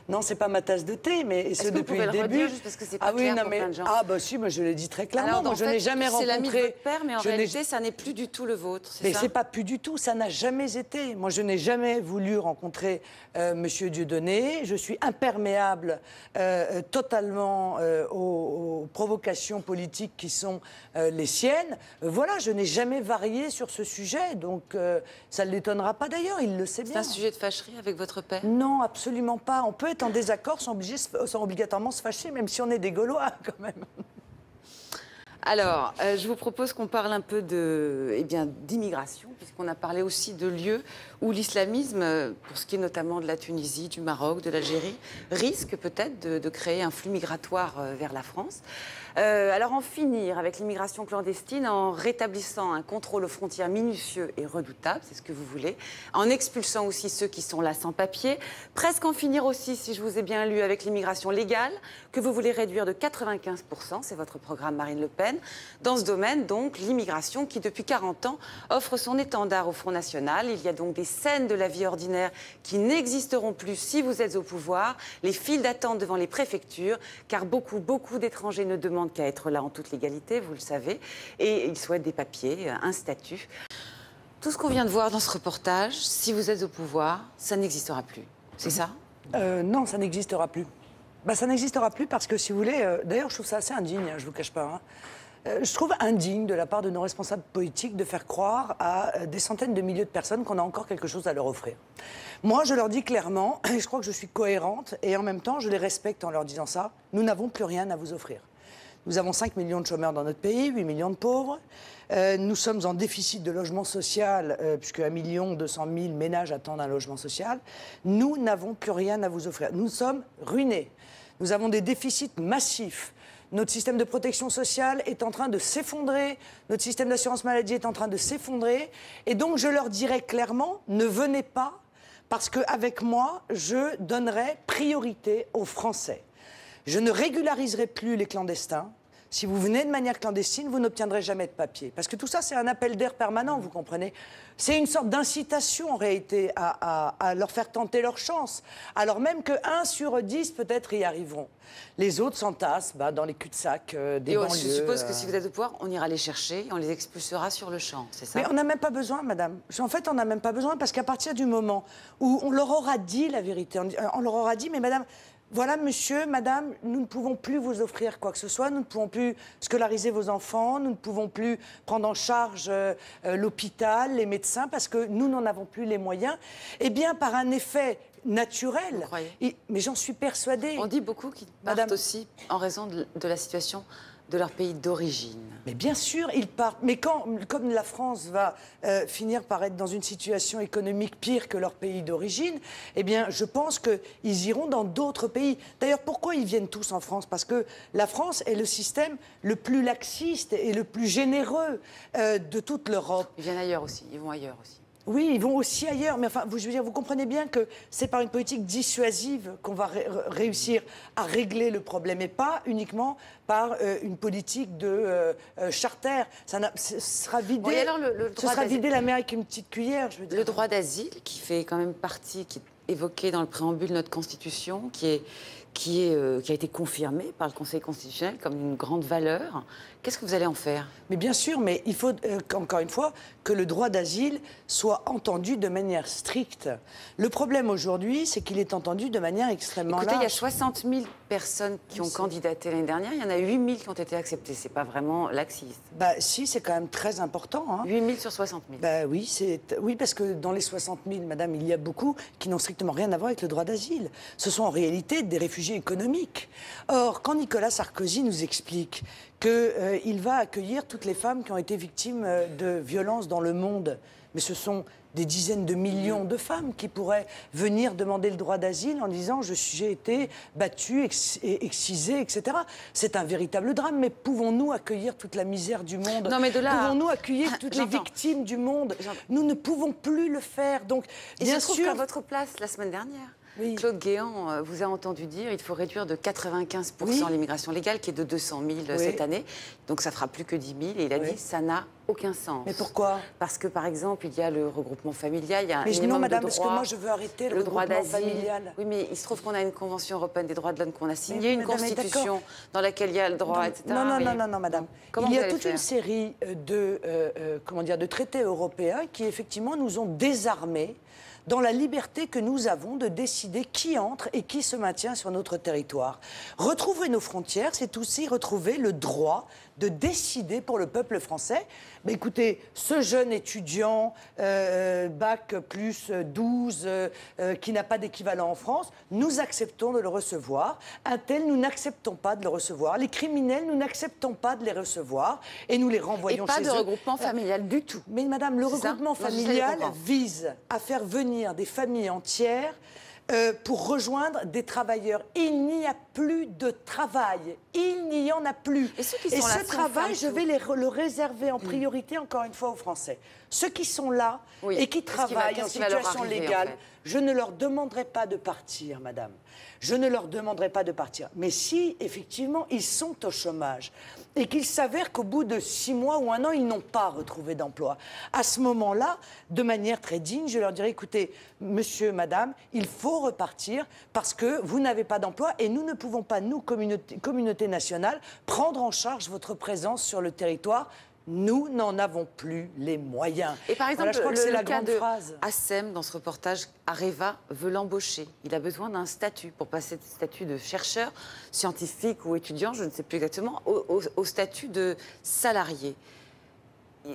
Non, c'est pas ma tasse de thé, mais c'est depuis le début. Redire, juste parce que c'est pas clair pour plein de gens. Ah bah si, moi je l'ai dit très clairement. Alors, moi, je n'ai jamais rencontré. C'est l'ami de votre père, mais en réalité, ça n'est plus du tout le vôtre. Mais c'est pas plus du tout. Ça n'a jamais été. Moi, je n'ai jamais voulu rencontrer Monsieur Dieudonné. Je suis imperméable totalement aux provocations politiques qui sont les siennes. Voilà, je n'ai jamais varié sur ce sujet, donc ça ne l'étonnera pas d'ailleurs. Il le sait bien. C'est un sujet de fâcherie avec votre père? Non, absolument pas. On peut être en désaccord sans obligatoirement se fâcher, même si on est des Gaulois, quand même. Alors, je vous propose qu'on parle un peu d'immigration, puisqu'on a parlé aussi de lieux où l'islamisme, pour ce qui est notamment de la Tunisie, du Maroc, de l'Algérie, risque peut-être de créer un flux migratoire vers la France. Alors, en finir avec l'immigration clandestine en rétablissant un contrôle aux frontières minutieux et redoutable, c'est ce que vous voulez, en expulsant aussi ceux qui sont là sans papier, presque en finir aussi, si je vous ai bien lu, avec l'immigration légale, que vous voulez réduire de 95%, c'est votre programme Marine Le Pen. Dans ce domaine, donc, l'immigration qui, depuis 40 ans, offre son étendard au Front National. Il y a donc des scènes de la vie ordinaire qui n'existeront plus si vous êtes au pouvoir, les files d'attente devant les préfectures, car beaucoup d'étrangers ne demandent qu'à être là en toute légalité, vous le savez, et ils souhaitent des papiers, un statut. Tout ce qu'on vient de voir dans ce reportage, si vous êtes au pouvoir, ça n'existera plus. C'est ça? Non, ça n'existera plus. Ça n'existera plus parce que, si vous voulez, d'ailleurs, je trouve ça assez indigne, je ne vous cache pas. Je trouve indigne de la part de nos responsables politiques de faire croire à des centaines de milliers de personnes qu'on a encore quelque chose à leur offrir. Moi, je leur dis clairement, et je crois que je suis cohérente, et en même temps, je les respecte en leur disant ça, nous n'avons plus rien à vous offrir. Nous avons 5 millions de chômeurs dans notre pays, 8 millions de pauvres. Nous sommes en déficit de logement social, puisque 1 200 000 ménages attendent un logement social. Nous n'avons plus rien à vous offrir. Nous sommes ruinés. Nous avons des déficits massifs. Notre système de protection sociale est en train de s'effondrer. Notre système d'assurance maladie est en train de s'effondrer. Et donc, je leur dirais clairement, ne venez pas, parce qu'avec moi, je donnerai priorité aux Français. Je ne régulariserai plus les clandestins. Si vous venez de manière clandestine, vous n'obtiendrez jamais de papier. Parce que tout ça, c'est un appel d'air permanent, vous comprenez. C'est une sorte d'incitation, en réalité, à leur faire tenter leur chance. Alors même que 1 sur 10, peut-être, y arriveront. Les autres s'entassent dans les cul-de-sac des banlieues. Je suppose que si vous êtes au pouvoir, on ira les chercher et on les expulsera sur le champ, c'est ça? Mais on n'a même pas besoin, madame. En fait, on n'a même pas besoin, parce qu'à partir du moment où on leur aura dit la vérité, on leur aura dit, mais madame... Voilà, monsieur, madame, nous ne pouvons plus vous offrir quoi que ce soit, nous ne pouvons plus scolariser vos enfants, nous ne pouvons plus prendre en charge l'hôpital, les médecins, parce que nous n'en avons plus les moyens. Eh bien, par un effet naturel... Vous croyez? Mais j'en suis persuadée. On dit beaucoup qu'ils partent aussi en raison de la situation de leur pays d'origine. Mais bien sûr, ils partent. Mais comme la France va finir par être dans une situation économique pire que leur pays d'origine, eh bien, je pense qu'ils iront dans d'autres pays. D'ailleurs, pourquoi ils viennent tous en France? Parce que la France est le système le plus laxiste et le plus généreux de toute l'Europe. Ils viennent ailleurs aussi, ils vont ailleurs aussi. Oui, ils vont aussi ailleurs, mais enfin, je veux dire, vous comprenez bien que c'est par une politique dissuasive qu'on va réussir à régler le problème, et pas uniquement par une politique de charter. Ce sera vidé, oui, alors ce sera vidé la mer avec une petite cuillère, je veux dire. Le droit d'asile, qui fait quand même partie, qui est évoqué dans le préambule de notre Constitution, qui a été confirmé par le Conseil constitutionnel comme une grande valeur. Qu'est-ce que vous allez en faire? Mais bien sûr, mais il faut, encore une fois, que le droit d'asile soit entendu de manière stricte. Le problème aujourd'hui, c'est qu'il est entendu de manière extrêmement large. Écoutez, il y a 60 000 personnes qui ont candidaté l'année dernière. Il y en a 8 000 qui ont été acceptées. C'est pas vraiment laxiste. Si, c'est quand même très important. Hein. 8 000 sur 60 000. Oui, parce que dans les 60 000, madame, il y a beaucoup qui n'ont strictement rien à voir avec le droit d'asile. Ce sont en réalité des réfugiés économiques. Or, quand Nicolas Sarkozy nous explique qu'il va accueillir toutes les femmes qui ont été victimes de violences dans le monde, mais ce sont des dizaines de millions de femmes qui pourraient venir demander le droit d'asile en disant « j'ai été battue, excisée, etc. » C'est un véritable drame, mais pouvons-nous accueillir toute la misère du monde? Non, mais de là... Pouvons-nous accueillir toutes les victimes du monde? Nous ne pouvons plus le faire. Donc, bien sûr... qu'à votre place, la semaine dernière, oui. Claude Guéant vous a entendu dire qu'il faut réduire de 95% l'immigration légale, qui est de 200 000 cette année. Donc ça fera plus que 10 000. Et il a dit ça n'a aucun sens. Mais pourquoi? Parce que, par exemple, il y a le regroupement familial, il y a un minimum non, madame, de droits, parce que moi, je veux arrêter le droit regroupement d'asile. familial. Oui, mais il se trouve qu'on a une Convention européenne des droits de l'homme qu'on a signée, une constitution dans laquelle il y a le droit, etc. Non, madame. Il y a toute une série de traités européens qui, effectivement, nous ont désarmés dans la liberté que nous avons de décider qui entre et qui se maintient sur notre territoire. Retrouver nos frontières, c'est aussi retrouver le droit de décider pour le peuple français. Mais écoutez, ce jeune étudiant, bac plus 12, qui n'a pas d'équivalent en France, nous acceptons de le recevoir. Un tel, nous n'acceptons pas de le recevoir. Les criminels, nous n'acceptons pas de les recevoir et nous les renvoyons chez eux. Et pas de regroupement familial du tout. Mais madame, le regroupement familial vise à faire venir des familles entières pour rejoindre des travailleurs. Il n'y a plus de travail. Il n'y en a plus. Et ce travail, je vais le réserver en priorité, encore une fois, aux Français. Ceux qui sont là et qui travaillent en situation légale, je ne leur demanderai pas de partir, madame. Je ne leur demanderai pas de partir. Mais si, effectivement, ils sont au chômage et qu'il s'avère qu'au bout de 6 mois ou 1 an, ils n'ont pas retrouvé d'emploi, à ce moment-là, de manière très digne, je leur dirai, écoutez, monsieur, madame, il faut repartir parce que vous n'avez pas d'emploi et nous ne pouvons pas, nous, communauté nationale, prendre en charge votre présence sur le territoire. Nous n'en avons plus les moyens. Et par exemple, voilà, je crois que c'est la grande phrase. Assem, dans ce reportage, Areva veut l'embaucher. Il a besoin d'un statut pour passer du statut de chercheur, scientifique ou étudiant, je ne sais plus exactement, au statut de salarié.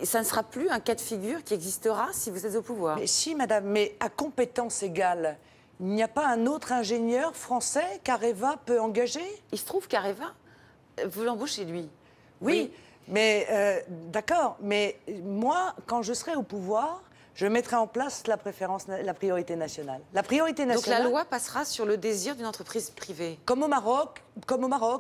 Ça ne sera plus un cas de figure qui existera si vous êtes au pouvoir. Mais si, madame, mais à compétence égale, il n'y a pas un autre ingénieur français qu'Areva peut engager? Il se trouve qu'Areva veut l'embaucher, lui. Oui. Mais d'accord, mais moi, quand je serai au pouvoir, je mettrai en place la priorité nationale. La priorité nationale... Donc la loi passera sur le désir d'une entreprise privée. Comme au Maroc,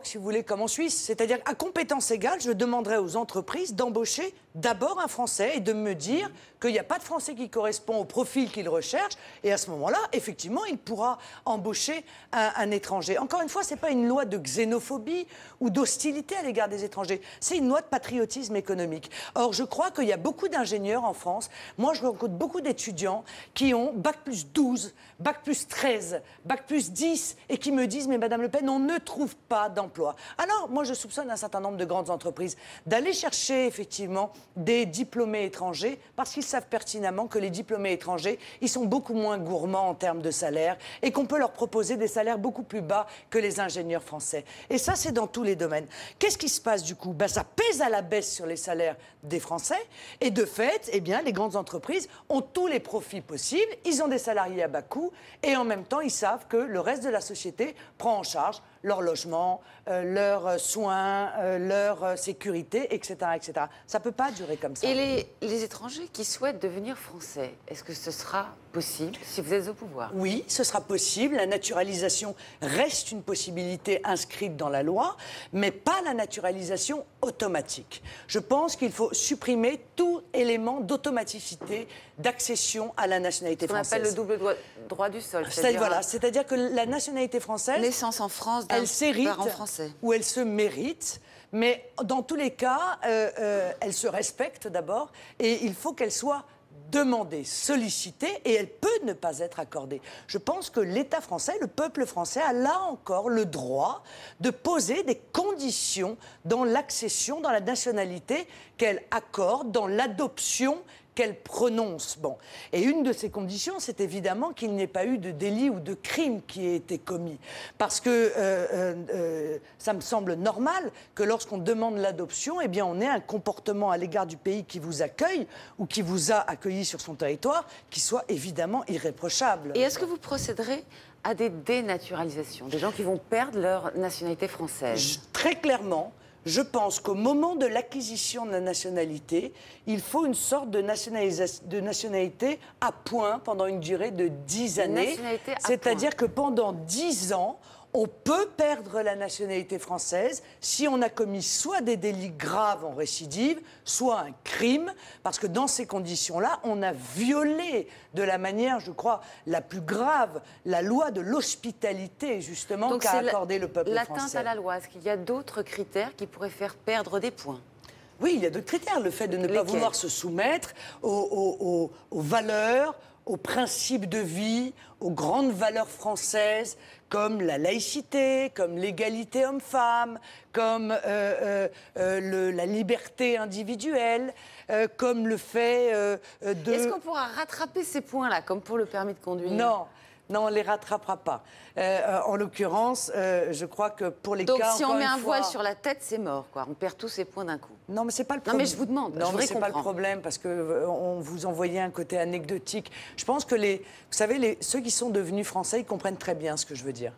si vous voulez, comme en Suisse. C'est-à-dire qu'à compétence égale, je demanderai aux entreprises d'embaucher d'abord un Français et de me dire qu'il n'y a pas de Français qui correspond au profil qu'ils recherchent. Et à ce moment-là, effectivement, il pourra embaucher un étranger. Encore une fois, ce n'est pas une loi de xénophobie ou d'hostilité à l'égard des étrangers. C'est une loi de patriotisme économique. Or, je crois qu'il y a beaucoup d'ingénieurs en France. Moi, je rencontre beaucoup d'étudiants qui ont bac plus 12, bac plus 13, bac plus 10 et qui me disent « Mais Madame Le Pen, on ne trouve pas d'emploi. » Alors, moi, je soupçonne un certain nombre de grandes entreprises d'aller chercher, effectivement, des diplômés étrangers parce qu'ils savent pertinemment que les diplômés étrangers, ils sont beaucoup moins gourmands en termes de salaire et qu'on peut leur proposer des salaires beaucoup plus bas que les ingénieurs français. Et ça, c'est dans tous les domaines. Qu'est-ce qui se passe du coup? Ça pèse à la baisse sur les salaires des Français et de fait, eh bien, les grandes entreprises ont tous les profits possibles, ils ont des salariés à bas coût et en même temps, ils savent que le reste de la société prend en charge leur logement, leurs soins, leur sécurité, etc., etc. Ça ne peut pas durer comme ça. Et les étrangers qui souhaitent devenir français, est-ce que ce sera possible si vous êtes au pouvoir? Oui, ce sera possible. La naturalisation reste une possibilité inscrite dans la loi, mais pas la naturalisation automatique. Je pense qu'il faut supprimer tout élément d'automaticité d'accession à la nationalité française. Ce qu'on appelle le double droit du sol. C'est-à-dire que la nationalité française... Naissance en France d'un parent français. Ou elle se mérite, mais dans tous les cas, elle se respecte d'abord et il faut qu'elle soit demandée, sollicitée et elle peut ne pas être accordée. Je pense que l'État français, le peuple français a là encore le droit de poser des conditions dans l'accession, dans la nationalité qu'elle accorde, dans l'adoption qu'elle prononce. Bon. Et une de ces conditions, c'est évidemment qu'il n'y ait pas eu de délit ou de crime qui ait été commis. Parce que ça me semble normal que lorsqu'on demande l'adoption, eh bien, on ait un comportement à l'égard du pays qui vous accueille ou qui vous a accueilli sur son territoire qui soit évidemment irréprochable. Et est-ce que vous procéderez à des dénaturalisations, des gens qui vont perdre leur nationalité française? Très clairement, Je pense qu'au moment de l'acquisition de la nationalité, il faut une sorte de nationalité à point pendant une durée de 10 années. C'est-à-dire que pendant 10 ans, on peut perdre la nationalité française si on a commis soit des délits graves en récidive, soit un crime, parce que dans ces conditions-là, on a violé de la manière, je crois, la plus grave, la loi de l'hospitalité, justement, qu'a accordé le peuple français. L'atteinte à la loi, est-ce qu'il y a d'autres critères qui pourraient faire perdre des points? Oui, il y a d'autres critères. Le fait de ne pas vouloir se soumettre aux valeurs, aux principes de vie, aux grandes valeurs françaises, comme la laïcité, comme l'égalité homme-femme, comme la liberté individuelle, comme le fait de... Est-ce qu'on pourra rattraper ces points-là, comme pour le permis de conduire? Non. Non, on ne les rattrapera pas. En l'occurrence, je crois que pour les cas... Donc si on met un voile sur la tête, c'est mort, quoi. On perd tous ces points d'un coup. Non, mais c'est pas le problème. Non, mais je vous demande. Non, mais c'est pas le problème, parce qu'on vous envoyait un côté anecdotique. Je pense que vous savez, ceux qui sont devenus français, ils comprennent très bien ce que je veux dire.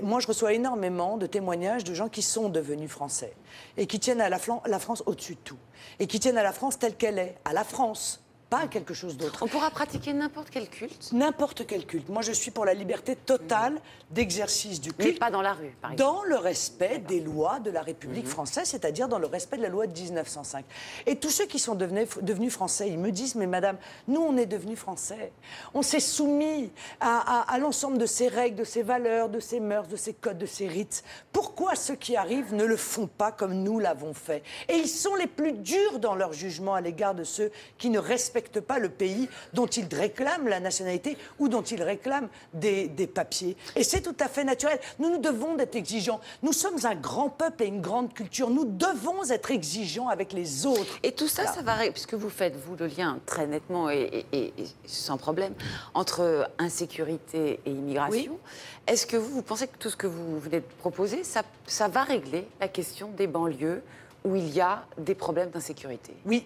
Moi, je reçois énormément de témoignages de gens qui sont devenus français et qui tiennent à la France au-dessus de tout. Et qui tiennent à la France telle qu'elle est, à la France. Pas à quelque chose d'autre. On pourra pratiquer n'importe quel culte? N'importe quel culte. Moi, je suis pour la liberté totale d'exercice du culte. Mais pas dans la rue, par exemple. Dans le respect des lois de la République française, c'est-à-dire dans le respect de la loi de 1905. Et tous ceux qui sont devenus français, ils me disent, mais madame, nous, on est devenus français. On s'est soumis à l'ensemble de ces règles, de ces valeurs, de ces mœurs, de ces codes, de ces rites. Pourquoi ceux qui arrivent ne le font pas comme nous l'avons fait? Et ils sont les plus durs dans leur jugement à l'égard de ceux qui ne respectent pas le pays dont ils réclament la nationalité ou dont ils réclament des papiers. Et c'est tout à fait naturel. Nous devons être exigeants. Nous sommes un grand peuple et une grande culture. Nous devons être exigeants avec les autres. Et tout ça, ça va... Puisque vous faites, vous, le lien très nettement et sans problème entre insécurité et immigration, oui. Est-ce que vous pensez que tout ce que vous venez de proposer, ça va régler la question des banlieues où il y a des problèmes d'insécurité? Oui.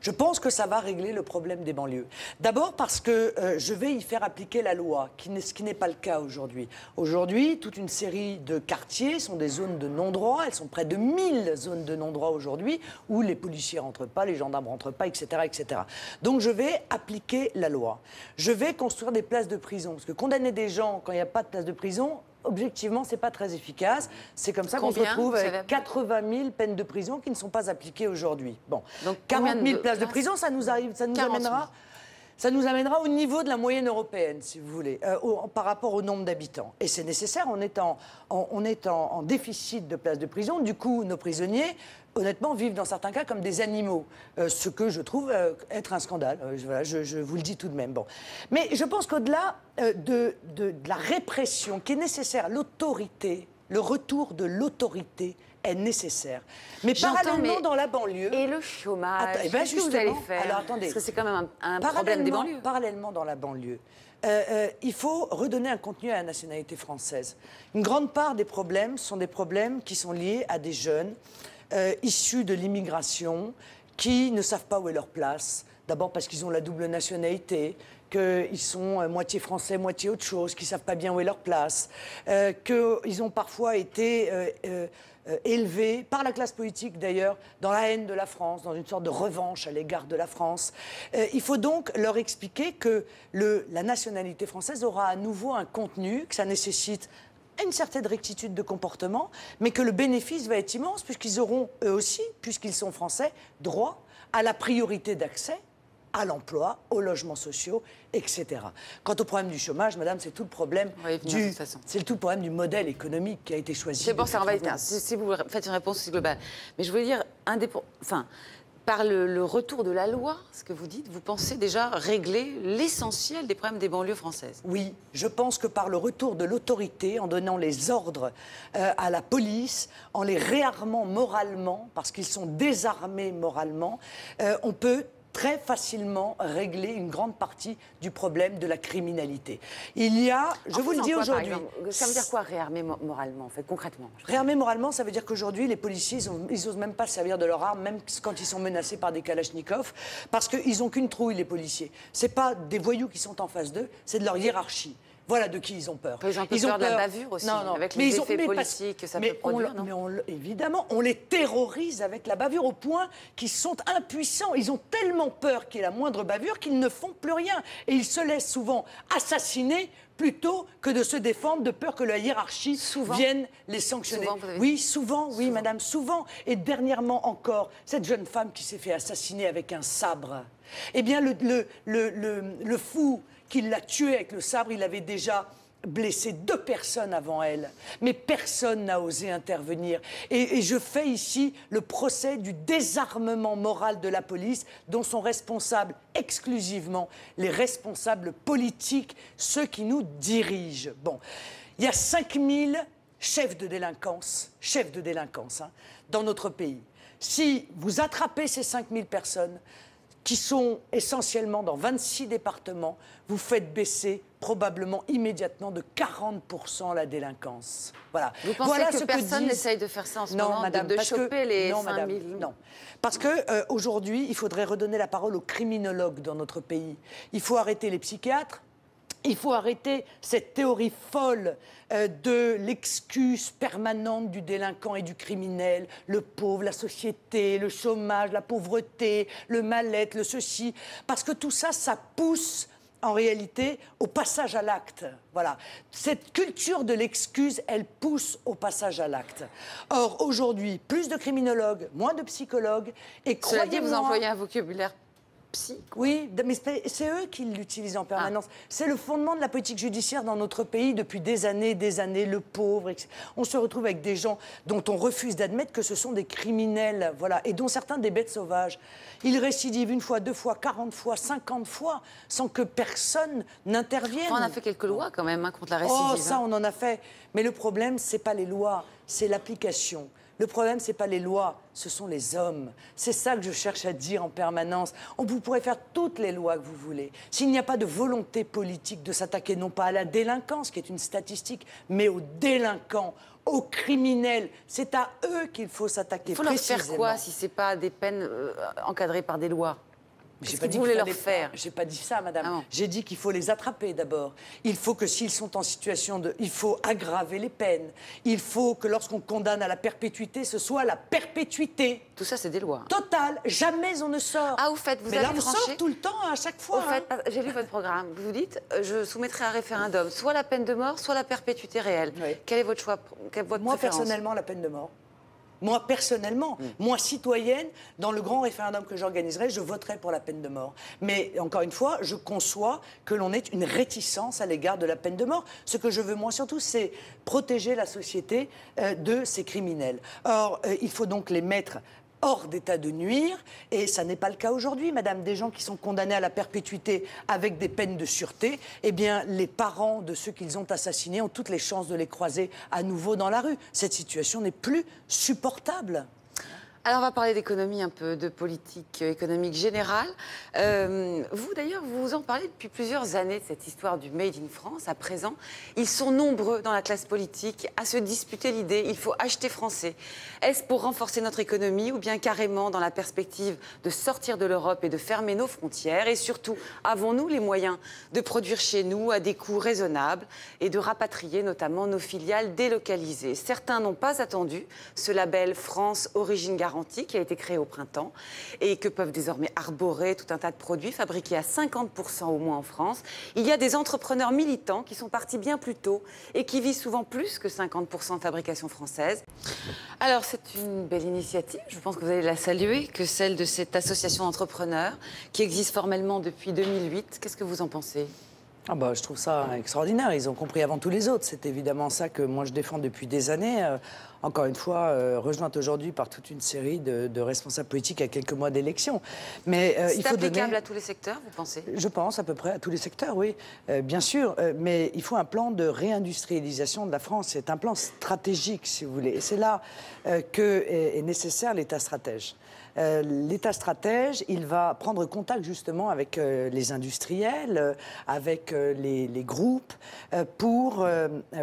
Je pense que ça va régler le problème des banlieues. D'abord parce que je vais y faire appliquer la loi, ce qui n'est pas le cas aujourd'hui. Aujourd'hui, toute une série de quartiers sont des zones de non-droit. Elles sont près de 1000 zones de non-droit aujourd'hui, où les policiers ne rentrent pas, les gendarmes ne rentrent pas, etc., etc. Donc je vais appliquer la loi. Je vais construire des places de prison. Parce que condamner des gens quand il n'y a pas de place de prison... Objectivement, ce n'est pas très efficace. C'est comme ça qu'on se retrouve avec 80 000 peines de prison qui ne sont pas appliquées aujourd'hui. Bon, donc 40 000 places de prison, ça nous amènera au niveau de la moyenne européenne, si vous voulez, par rapport au nombre d'habitants. Et c'est nécessaire, on est en déficit de places de prison. Du coup, nos prisonniers, honnêtement, vivent dans certains cas comme des animaux, ce que je trouve être un scandale. Je vous le dis tout de même. Bon. Mais je pense qu'au-delà de la répression qui est nécessaire, l'autorité, le retour de l'autorité est nécessaire. Mais parallèlement dans la banlieue... Et le chômage, qu'est-ce que vous allez faire? Alors attendez, parce que c'est quand même un problème des banlieues. Parallèlement dans la banlieue, il faut redonner un contenu à la nationalité française. Une grande part des problèmes sont des problèmes qui sont liés à des jeunes issus de l'immigration qui ne savent pas où est leur place. D'abord parce qu'ils ont la double nationalité, qu'ils sont moitié français, moitié autre chose, qu'ils ne savent pas bien où est leur place, qu'ils ont parfois été élevés par la classe politique d'ailleurs dans la haine de la France, dans une sorte de revanche à l'égard de la France. Il faut donc leur expliquer que la nationalité française aura à nouveau un contenu, que ça nécessite une certaine rectitude de comportement, mais que le bénéfice va être immense puisqu'ils auront eux aussi, puisqu'ils sont français, droit à la priorité d'accès à l'emploi, aux logements sociaux, etc. Quant au problème du chômage, madame, c'est tout le problème du modèle économique qui a été choisi. C'est pour ça, on va éteindre. Si vous faites une réponse aussi globale. Mais je veux dire, par le retour de la loi, ce que vous dites, vous pensez déjà régler l'essentiel des problèmes des banlieues françaises? Oui, je pense que par le retour de l'autorité, en donnant les ordres à la police, en les réarmant moralement, parce qu'ils sont désarmés moralement, on peut très facilement régler une grande partie du problème de la criminalité. Il y a, je vous le dis aujourd'hui... Ça veut dire quoi, réarmer moralement, en fait, concrètement? Réarmer moralement, ça veut dire qu'aujourd'hui, les policiers, ils n'osent même pas se servir de leur arme, même quand ils sont menacés par des kalachnikovs, parce qu'ils n'ont qu'une trouille, les policiers. Ce n'est pas des voyous qui sont en face d'eux, c'est de leur hiérarchie. Voilà de qui ils ont peur. Ils ont peur de la bavure aussi, avec les effets politiques que ça peut produire, non ? Évidemment, on les terrorise avec la bavure au point qu'ils sont impuissants. Ils ont tellement peur qu'il y ait la moindre bavure qu'ils ne font plus rien. Et ils se laissent souvent assassiner plutôt que de se défendre de peur que la hiérarchie vienne les sanctionner. Souvent, oui, madame, souvent. Et dernièrement encore, cette jeune femme qui s'est fait assassiner avec un sabre. Eh bien, le fou qui l'a tuée avec le sabre, il avait déjà blessé 2 personnes avant elle. Mais personne n'a osé intervenir. Et je fais ici le procès du désarmement moral de la police, dont sont responsables exclusivement les responsables politiques, ceux qui nous dirigent. Bon, il y a 5000 chefs de délinquance dans notre pays. Si vous attrapez ces 5000 personnes, qui sont essentiellement dans 26 départements, vous faites baisser probablement immédiatement de 40% la délinquance. Voilà. Vous pensez que personne n'essaye de faire ça en ce moment, madame, de choper les 5000 madame, non. Parce qu'aujourd'hui, il faudrait redonner la parole aux criminologues dans notre pays. Il faut arrêter les psychiatres. Il faut arrêter cette théorie folle de l'excuse permanente du délinquant et du criminel, le pauvre, la société, le chômage, la pauvreté, le mal-être, le ceci. Parce que tout ça, ça pousse en réalité au passage à l'acte. Voilà. Cette culture de l'excuse, elle pousse au passage à l'acte. Or, aujourd'hui, plus de criminologues, moins de psychologues. Et cela dit, vous employez un vocabulaire psy. Oui, mais c'est eux qui l'utilisent en permanence. C'est le fondement de la politique judiciaire dans notre pays depuis des années, le pauvre. On se retrouve avec des gens dont on refuse d'admettre que ce sont des criminels, voilà, et dont certains des bêtes sauvages. Ils récidivent 1 fois, 2 fois, 40 fois, 50 fois, sans que personne n'intervienne. On a fait quelques lois quand même contre la récidive. Oh, ça, on en a fait. Mais le problème, c'est pas les lois, c'est l'application. Le problème, ce n'est pas les lois, ce sont les hommes. C'est ça que je cherche à dire en permanence. Vous pourrez faire toutes les lois que vous voulez. S'il n'y a pas de volonté politique de s'attaquer non pas à la délinquance, qui est une statistique, mais aux délinquants, aux criminels, c'est à eux qu'il faut s'attaquer précisément. Il faut leur faire quoi si ce n'est pas des peines encadrées par des lois ? J'ai pas dit vous voulez leur faire. J'ai pas dit ça, madame. J'ai dit qu'il faut les attraper d'abord. Il faut que s'ils sont en situation de... Il faut aggraver les peines. Il faut que lorsqu'on condamne à la perpétuité, ce soit la perpétuité. Tout ça, c'est des lois. Total. Jamais on ne sort. Ah, vous Mais avez là, on tranché sort tout le temps, à chaque fois. J'ai lu votre programme. Vous dites, je soumettrai un référendum, soit la peine de mort, soit la perpétuité réelle. Oui. Quel est votre choix, votre Moi, préférence ? Personnellement, la peine de mort. Moi, personnellement, moi, citoyenne, dans le grand référendum que j'organiserai, je voterai pour la peine de mort. Mais, encore une fois, je conçois que l'on ait une réticence à l'égard de la peine de mort. Ce que je veux, moi, surtout, c'est protéger la société de ces criminels. Or, il faut donc les mettre hors d'état de nuire, et ça n'est pas le cas aujourd'hui, madame. Des gens qui sont condamnés à la perpétuité avec des peines de sûreté, eh bien, les parents de ceux qu'ils ont assassinés ont toutes les chances de les croiser à nouveau dans la rue. Cette situation n'est plus supportable. Alors, on va parler d'économie un peu, de politique économique générale. Vous, d'ailleurs, vous en parlez depuis plusieurs années de cette histoire du Made in France. À présent, ils sont nombreux dans la classe politique à se disputer l'idée il faut acheter français. Est-ce pour renforcer notre économie ou bien carrément dans la perspective de sortir de l'Europe et de fermer nos frontières? Et surtout, avons-nous les moyens de produire chez nous à des coûts raisonnables et de rapatrier notamment nos filiales délocalisées? Certains n'ont pas attendu ce label France Origine Garantie qui a été créé au printemps et que peuvent désormais arborer tout un tas de produits fabriqués à 50% au moins en France. Il y a des entrepreneurs militants qui sont partis bien plus tôt et qui visent souvent plus que 50% de fabrication française. Alors c'est une belle initiative, je pense que vous allez la saluer, que celle de cette association d'entrepreneurs qui existe formellement depuis 2008. Qu'est-ce que vous en pensez ? Je trouve ça extraordinaire. Ils ont compris avant tous les autres. C'est évidemment ça que moi je défends depuis des années. Encore une fois, rejointe aujourd'hui par toute une série de responsables politiques à quelques mois d'élection. Mais il faut applicable à tous les secteurs, vous pensez? Je pense à peu près à tous les secteurs, oui, bien sûr. Mais il faut un plan de réindustrialisation de la France. C'est un plan stratégique, si vous voulez. Et c'est là qu'est nécessaire l'État stratège. L'État stratège, il va prendre contact justement avec les industriels, avec les groupes, pour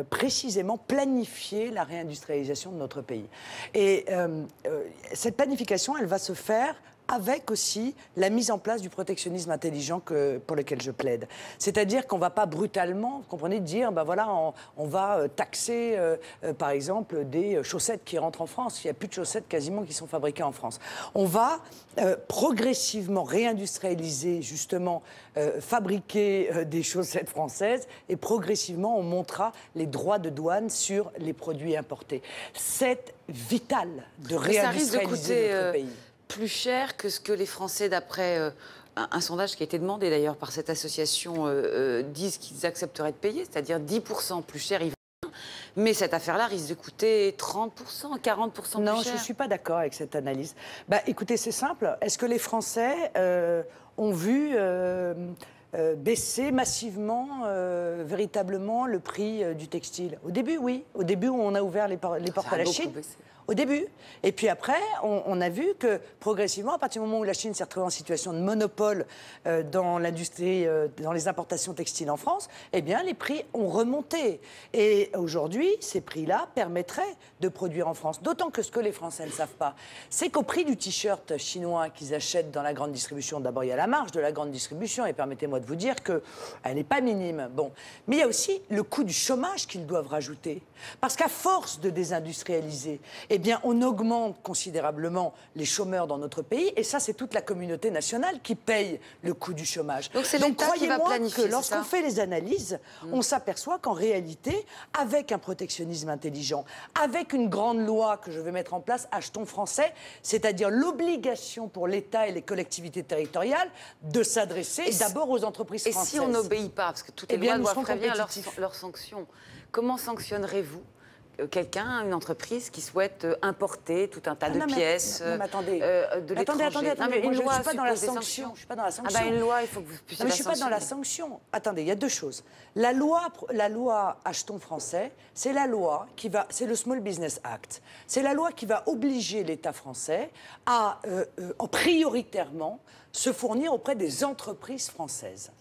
précisément planifier la réindustrialisation de notre pays. Et cette planification, elle va se faire avec aussi la mise en place du protectionnisme intelligent pour lequel je plaide. C'est-à-dire qu'on ne va pas brutalement, vous comprenez, dire, ben voilà, on va taxer, par exemple, des chaussettes qui rentrent en France. Il n'y a plus de chaussettes quasiment qui sont fabriquées en France. On va progressivement réindustrialiser, justement, fabriquer des chaussettes françaises et progressivement, on montera les droits de douane sur les produits importés. C'est vital de réindustrialiser notre pays. Plus cher que ce que les Français, d'après un sondage qui a été demandé d'ailleurs par cette association, disent qu'ils accepteraient de payer, c'est-à-dire 10% plus cher. Mais cette affaire-là risque de coûter 30%, 40% plus cher. Non, je ne suis pas d'accord avec cette analyse. Bah, écoutez, c'est simple. Est-ce que les Français ont vu baisser massivement, véritablement, le prix du textile? Au début, oui. Au début, où on a ouvert les portes à la Chine. Au début. Et puis après, on a vu que progressivement, à partir du moment où la Chine s'est retrouvée en situation de monopole dans l'industrie, dans les importations textiles en France, eh bien, les prix ont remonté. Et aujourd'hui, ces prix-là permettraient de produire en France. D'autant que ce que les Français ne savent pas, c'est qu'au prix du t-shirt chinois qu'ils achètent dans la grande distribution, d'abord, il y a la marge de la grande distribution, et permettez-moi de vous dire qu'elle n'est pas minime. Bon. Mais il y a aussi le coût du chômage qu'ils doivent rajouter. Parce qu'à force de désindustrialiser, eh bien, on augmente considérablement les chômeurs dans notre pays. Et ça, c'est toute la communauté nationale qui paye le coût du chômage. Donc, c'est l'État qui va planifier, que lorsqu'on fait les analyses, on s'aperçoit qu'en réalité, avec un protectionnisme intelligent, avec une grande loi que je vais mettre en place, achetons français, c'est-à-dire l'obligation pour l'État et les collectivités territoriales de s'adresser d'abord aux entreprises françaises. Et si on n'obéit pas, parce que toutes les lois doivent prévenir leurs sanctions, comment sanctionnerez-vous quelqu'un, une entreprise qui souhaite importer tout un tas de pièces de l'étranger? Attendez, je ne suis pas dans la sanction. Je suis pas dans la sanction. Ah ben une loi, il faut que vous puissiez la sanctionner. Je ne suis pas dans la sanction. Attendez, il y a deux choses. La loi Achetons français, c'est la loi qui va, c'est le Small Business Act. C'est la loi qui va obliger l'État français à prioritairement se fournir auprès des entreprises françaises.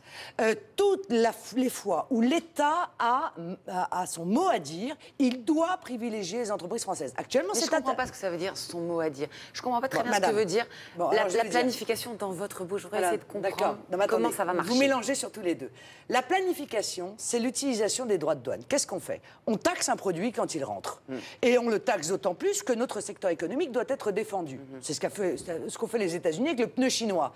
Toutes les fois où l'État a son mot à dire, il doit privilégier les entreprises françaises. Actuellement, je ne comprends pas ce que ça veut dire, son mot à dire. Je ne comprends pas très bien ce que veut dire la planification dans votre bouche. Je voudrais essayer de comprendre comment ça va marcher. Vous mélangez surtout les deux. La planification, c'est l'utilisation des droits de douane. Qu'est-ce qu'on fait? On taxe un produit quand il rentre. Et on le taxe d'autant plus que notre secteur économique doit être défendu. C'est ce qu'ont fait les États-Unis avec le pneu chinois.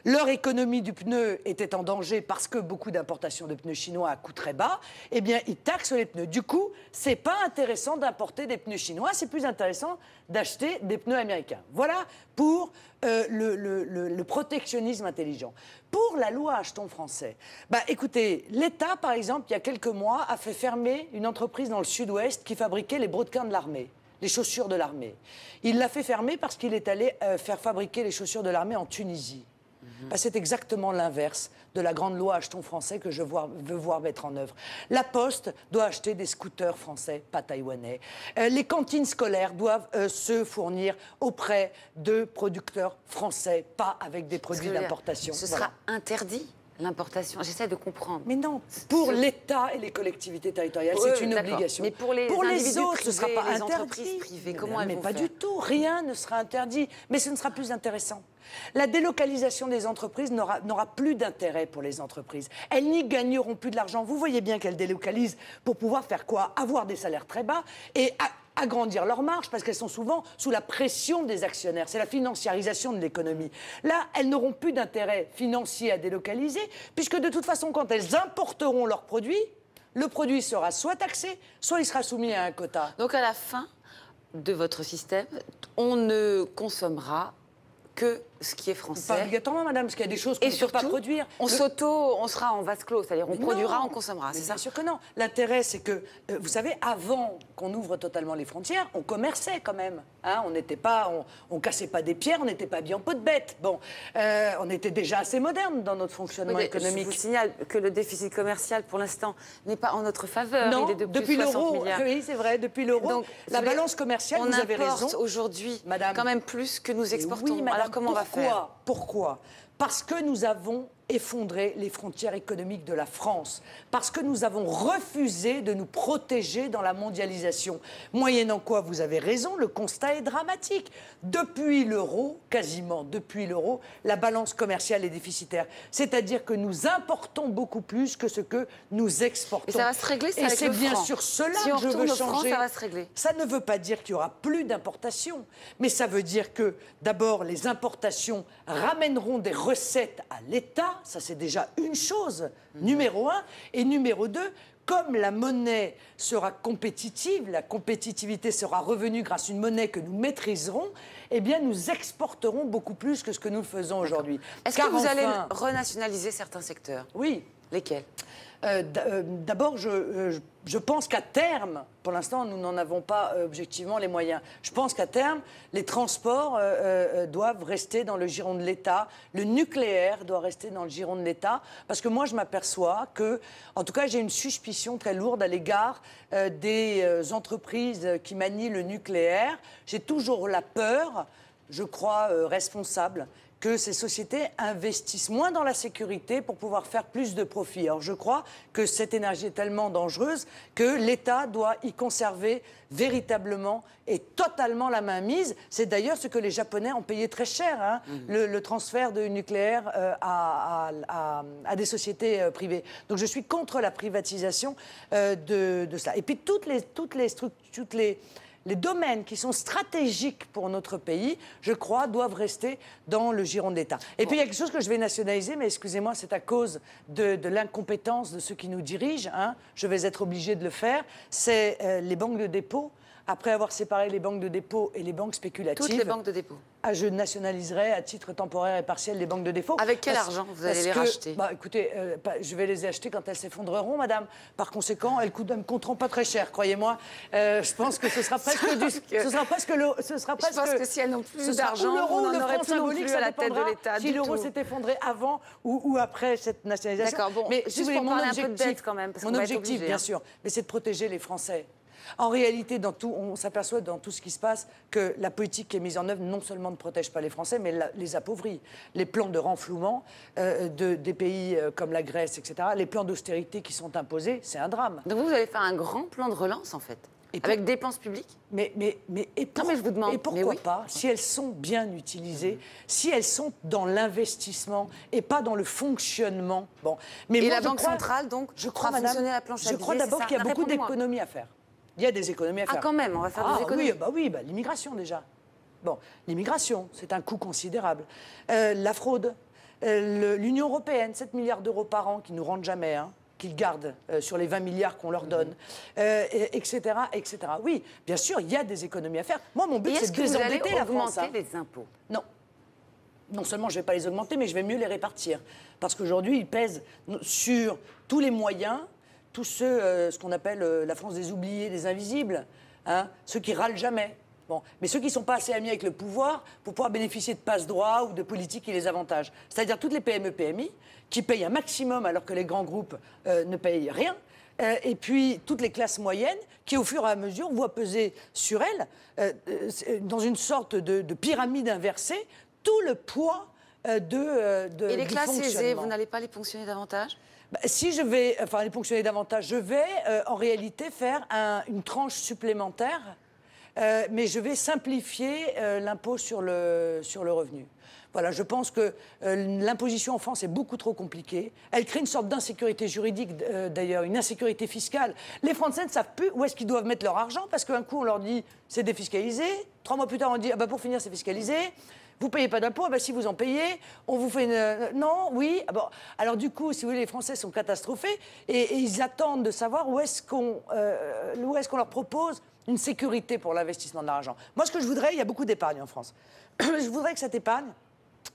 Leur économie du pneu était en danger parce que beaucoup d'importations de pneus chinois à coût très bas, eh bien, ils taxent les pneus. Du coup, c'est pas intéressant d'importer des pneus chinois, c'est plus intéressant d'acheter des pneus américains. Voilà pour le protectionnisme intelligent. Pour la loi Achetons français, bah, écoutez, l'État, par exemple, il y a quelques mois, a fait fermer une entreprise dans le sud-ouest qui fabriquait les brodequins de l'armée, les chaussures de l'armée. Il l'a fait fermer parce qu'il est allé faire fabriquer les chaussures de l'armée en Tunisie. Bah, c'est exactement l'inverse de la grande loi Achetons français que je veux voir mettre en œuvre. La Poste doit acheter des scooters français, pas taïwanais. Les cantines scolaires doivent se fournir auprès de producteurs français, pas avec des produits d'importation. Ce sera interdit, l'importation? J'essaie de comprendre. Mais non, pour l'État et les collectivités territoriales, c'est une obligation. Mais pour les autres, ce ne sera pas les interdit. Entreprises privées, comment elles vont pas faire? Du tout, rien ne sera interdit. Mais ce ne sera plus intéressant. La délocalisation des entreprises n'aura plus d'intérêt pour les entreprises. Elles n'y gagneront plus de l'argent. Vous voyez bien qu'elles délocalisent pour pouvoir faire quoi? Avoir des salaires très bas et agrandir leurs marges parce qu'elles sont souvent sous la pression des actionnaires. C'est la financiarisation de l'économie. Là, elles n'auront plus d'intérêt financier à délocaliser puisque de toute façon, quand elles importeront leurs produits, le produit sera soit taxé, soit il sera soumis à un quota. Donc à la fin de votre système, on ne consommera que ce qui est français. Pas obligatoirement, madame, parce qu'il y a des choses qu'on ne peut pas produire. On sera en vase clos, c'est-à-dire on produira, on consommera, c'est ça? Bien sûr que non. L'intérêt, c'est que, vous savez, avant qu'on ouvre totalement les frontières, on commerçait quand même. Hein, on n'était pas, on cassait pas des pierres, on n'était pas habillé en peau de bête. Bon, on était déjà assez moderne dans notre fonctionnement économique. Je vous signale que le déficit commercial, pour l'instant, n'est pas en notre faveur. Non, il est de plus depuis 60 milliards. Oui, c'est vrai, depuis l'euro. La balance commerciale, vous avez raison. On importe aujourd'hui quand même plus que nous exportons. Oui, madame, alors comment on va faire? Pourquoi? Parce que nous avons effondrer les frontières économiques de la France. Parce que nous avons refusé de nous protéger dans la mondialisation. Moyennant quoi, vous avez raison, le constat est dramatique. Depuis l'euro, quasiment depuis l'euro, la balance commerciale est déficitaire. C'est-à-dire que nous importons beaucoup plus que ce que nous exportons. Et ça va se régler, ça, avec le franc. Et c'est bien sûr cela si que je veux changer. Franc, ça va se régler. Ça ne veut pas dire qu'il n'y aura plus d'importations, mais ça veut dire que, d'abord, les importations ramèneront des recettes à l'État. Ça, c'est déjà une chose, numéro un. Et numéro deux, comme la monnaie sera compétitive, la compétitivité sera revenue grâce à une monnaie que nous maîtriserons, eh bien, nous exporterons beaucoup plus que ce que nous faisons aujourd'hui. Est-ce que vous allez renationaliser certains secteurs? Oui. Lesquels? D'abord, je pense qu'à terme, pour l'instant, nous n'en avons pas objectivement les moyens. Je pense qu'à terme, les transports doivent rester dans le giron de l'État. Le nucléaire doit rester dans le giron de l'État. Parce que moi, je m'aperçois que, en tout cas, j'ai une suspicion très lourde à l'égard des entreprises qui manient le nucléaire. J'ai toujours la peur, je crois responsable, que ces sociétés investissent moins dans la sécurité pour pouvoir faire plus de profit. Alors je crois que cette énergie est tellement dangereuse que l'État doit y conserver véritablement et totalement la main mise. C'est d'ailleurs ce que les Japonais ont payé très cher, hein, le transfert de nucléaire à des sociétés privées. Donc je suis contre la privatisation de cela. Et puis toutes les domaines qui sont stratégiques pour notre pays, je crois, doivent rester dans le giron de l'État. Et puis il y a quelque chose que je vais nationaliser, mais excusez-moi, c'est à cause de l'incompétence de ceux qui nous dirigent. Hein, je vais être obligé de le faire. C'est les banques de dépôt. Après avoir séparé les banques de dépôt et les banques spéculatives... Toutes les banques de dépôt. Je nationaliserai à titre temporaire et partiel les banques de dépôt. Avec quel argent vous allez les racheter? Écoutez, je vais les acheter quand elles s'effondreront, madame. Par conséquent, elles ne me coûteront pas très cher, croyez-moi. Je pense que ce sera presque du... Ce sera presque le... Je pense que si elles n'ont plus d'argent, on n'en en aurait franc plus non symbolique, plus ça à la tête de l'État. Si l'euro s'est effondré avant ou après cette nationalisation. D'accord, bon, mais juste pour parler un peu de dette quand même. Mon objectif, bien sûr, mais c'est de protéger les Français. En réalité, on s'aperçoit dans tout ce qui se passe que la politique qui est mise en œuvre non seulement ne protège pas les Français, mais les appauvrit. Les plans de renflouement des pays comme la Grèce, etc., les plans d'austérité qui sont imposés, c'est un drame. Donc vous allez faire un grand plan de relance, en fait, avec dépenses publiques? Mais je vous demande, et pourquoi pas, si elles sont bien utilisées, si elles sont dans l'investissement et pas dans le fonctionnement. Bon. Mais et la Banque centrale, donc, fera fonctionner la planche à billets? Je crois d'abord qu'il y a beaucoup d'économies à faire. Il y a des économies à faire. Ah, quand même, on va faire des économies. Oui, l'immigration déjà. Bon, l'immigration, c'est un coût considérable. La fraude, l'Union européenne, 7 milliards d'euros par an qui ne nous rendent jamais, hein, qu'ils gardent sur les 20 milliards qu'on leur donne, etc., etc. Oui, bien sûr, il y a des économies à faire. Moi, mon but, c'est de désendetter la France. Est-ce que vous allez augmenter les impôts? Non. Non seulement je ne vais pas les augmenter, mais je vais mieux les répartir. Parce qu'aujourd'hui, ils pèsent sur tous les moyens, tous ceux, ce qu'on appelle la France des oubliés, des invisibles, hein, ceux qui râlent jamais. Bon. Mais ceux qui ne sont pas assez amis avec le pouvoir pour pouvoir bénéficier de passe-droit ou de politiques qui les avantagent. C'est-à-dire toutes les PME, PMI, qui payent un maximum alors que les grands groupes ne payent rien. Et puis toutes les classes moyennes qui, au fur et à mesure, voient peser sur elles, dans une sorte de pyramide inversée, tout le poids Et les classes aisées, vous n'allez pas les ponctionner davantage? Si je vais, les ponctionner davantage, je vais en réalité faire une tranche supplémentaire, mais je vais simplifier l'impôt sur le revenu. Voilà, je pense que l'imposition en France est beaucoup trop compliquée. Elle crée une sorte d'insécurité juridique, d'ailleurs, une insécurité fiscale. Les Français ne savent plus où est-ce qu'ils doivent mettre leur argent, parce qu'un coup, on leur dit c'est défiscalisé. 3 mois plus tard, on dit pour finir, c'est fiscalisé. Vous ne payez pas d'impôts, si vous en payez, on vous fait une... Non, oui. Alors du coup, si vous voulez, les Français sont catastrophés et ils attendent de savoir où est-ce qu'on leur propose une sécurité pour l'investissement de l'argent. Moi, ce que je voudrais, il y a beaucoup d'épargne en France. Je voudrais que cette épargne,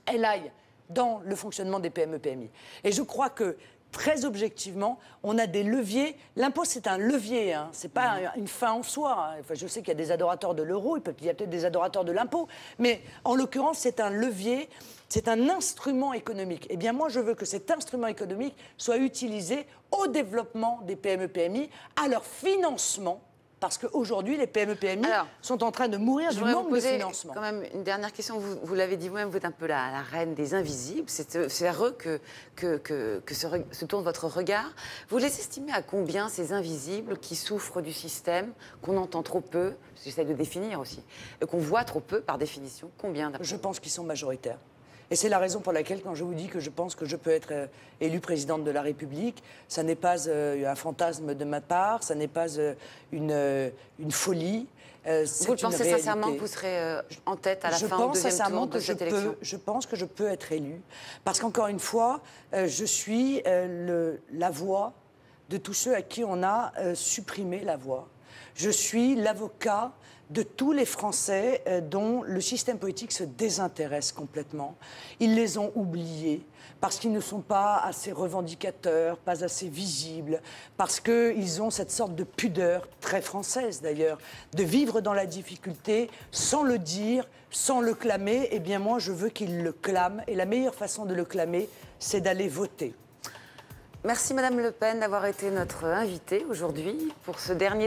elle aille dans le fonctionnement des PME-PMI. Et je crois que, très objectivement, on a des leviers. L'impôt, c'est un levier, hein. C'est pas une fin en soi. Hein. Je sais qu'il y a des adorateurs de l'euro, il y a peut-être des adorateurs de l'impôt, mais en l'occurrence, c'est un levier, c'est un instrument économique. Eh bien, moi, je veux que cet instrument économique soit utilisé au développement des PME-PMI, à leur financement parce qu'aujourd'hui, les PME-PMI sont en train de mourir du manque de financement. Quand même une dernière question. Vous l'avez dit vous-même, vous êtes un peu la reine des invisibles. C'est vers eux que se tourne votre regard. Vous les estimez à combien, ces invisibles qui souffrent du système, qu'on entend trop peu, j'essaie de définir aussi, qu'on voit trop peu par définition? Combien? Je pense qu'ils sont majoritaires. Et c'est la raison pour laquelle, quand je vous dis que je pense que je peux être élue présidente de la République, ça n'est pas un fantasme de ma part, ça n'est pas une folie. Vous pensez sincèrement que vous serez en tête à la fin, au deuxième tour de cette élection? Je pense que je peux être élue. Parce qu'encore une fois, je suis la voix de tous ceux à qui on a supprimé la voix. Je suis l'avocat de tous les Français dont le système politique se désintéresse complètement. Ils les ont oubliés parce qu'ils ne sont pas assez revendicateurs, pas assez visibles, parce qu'ils ont cette sorte de pudeur, très française d'ailleurs, de vivre dans la difficulté sans le dire, sans le clamer. Eh bien moi, je veux qu'ils le clament. Et la meilleure façon de le clamer, c'est d'aller voter. Merci Madame Le Pen d'avoir été notre invitée aujourd'hui pour ce dernier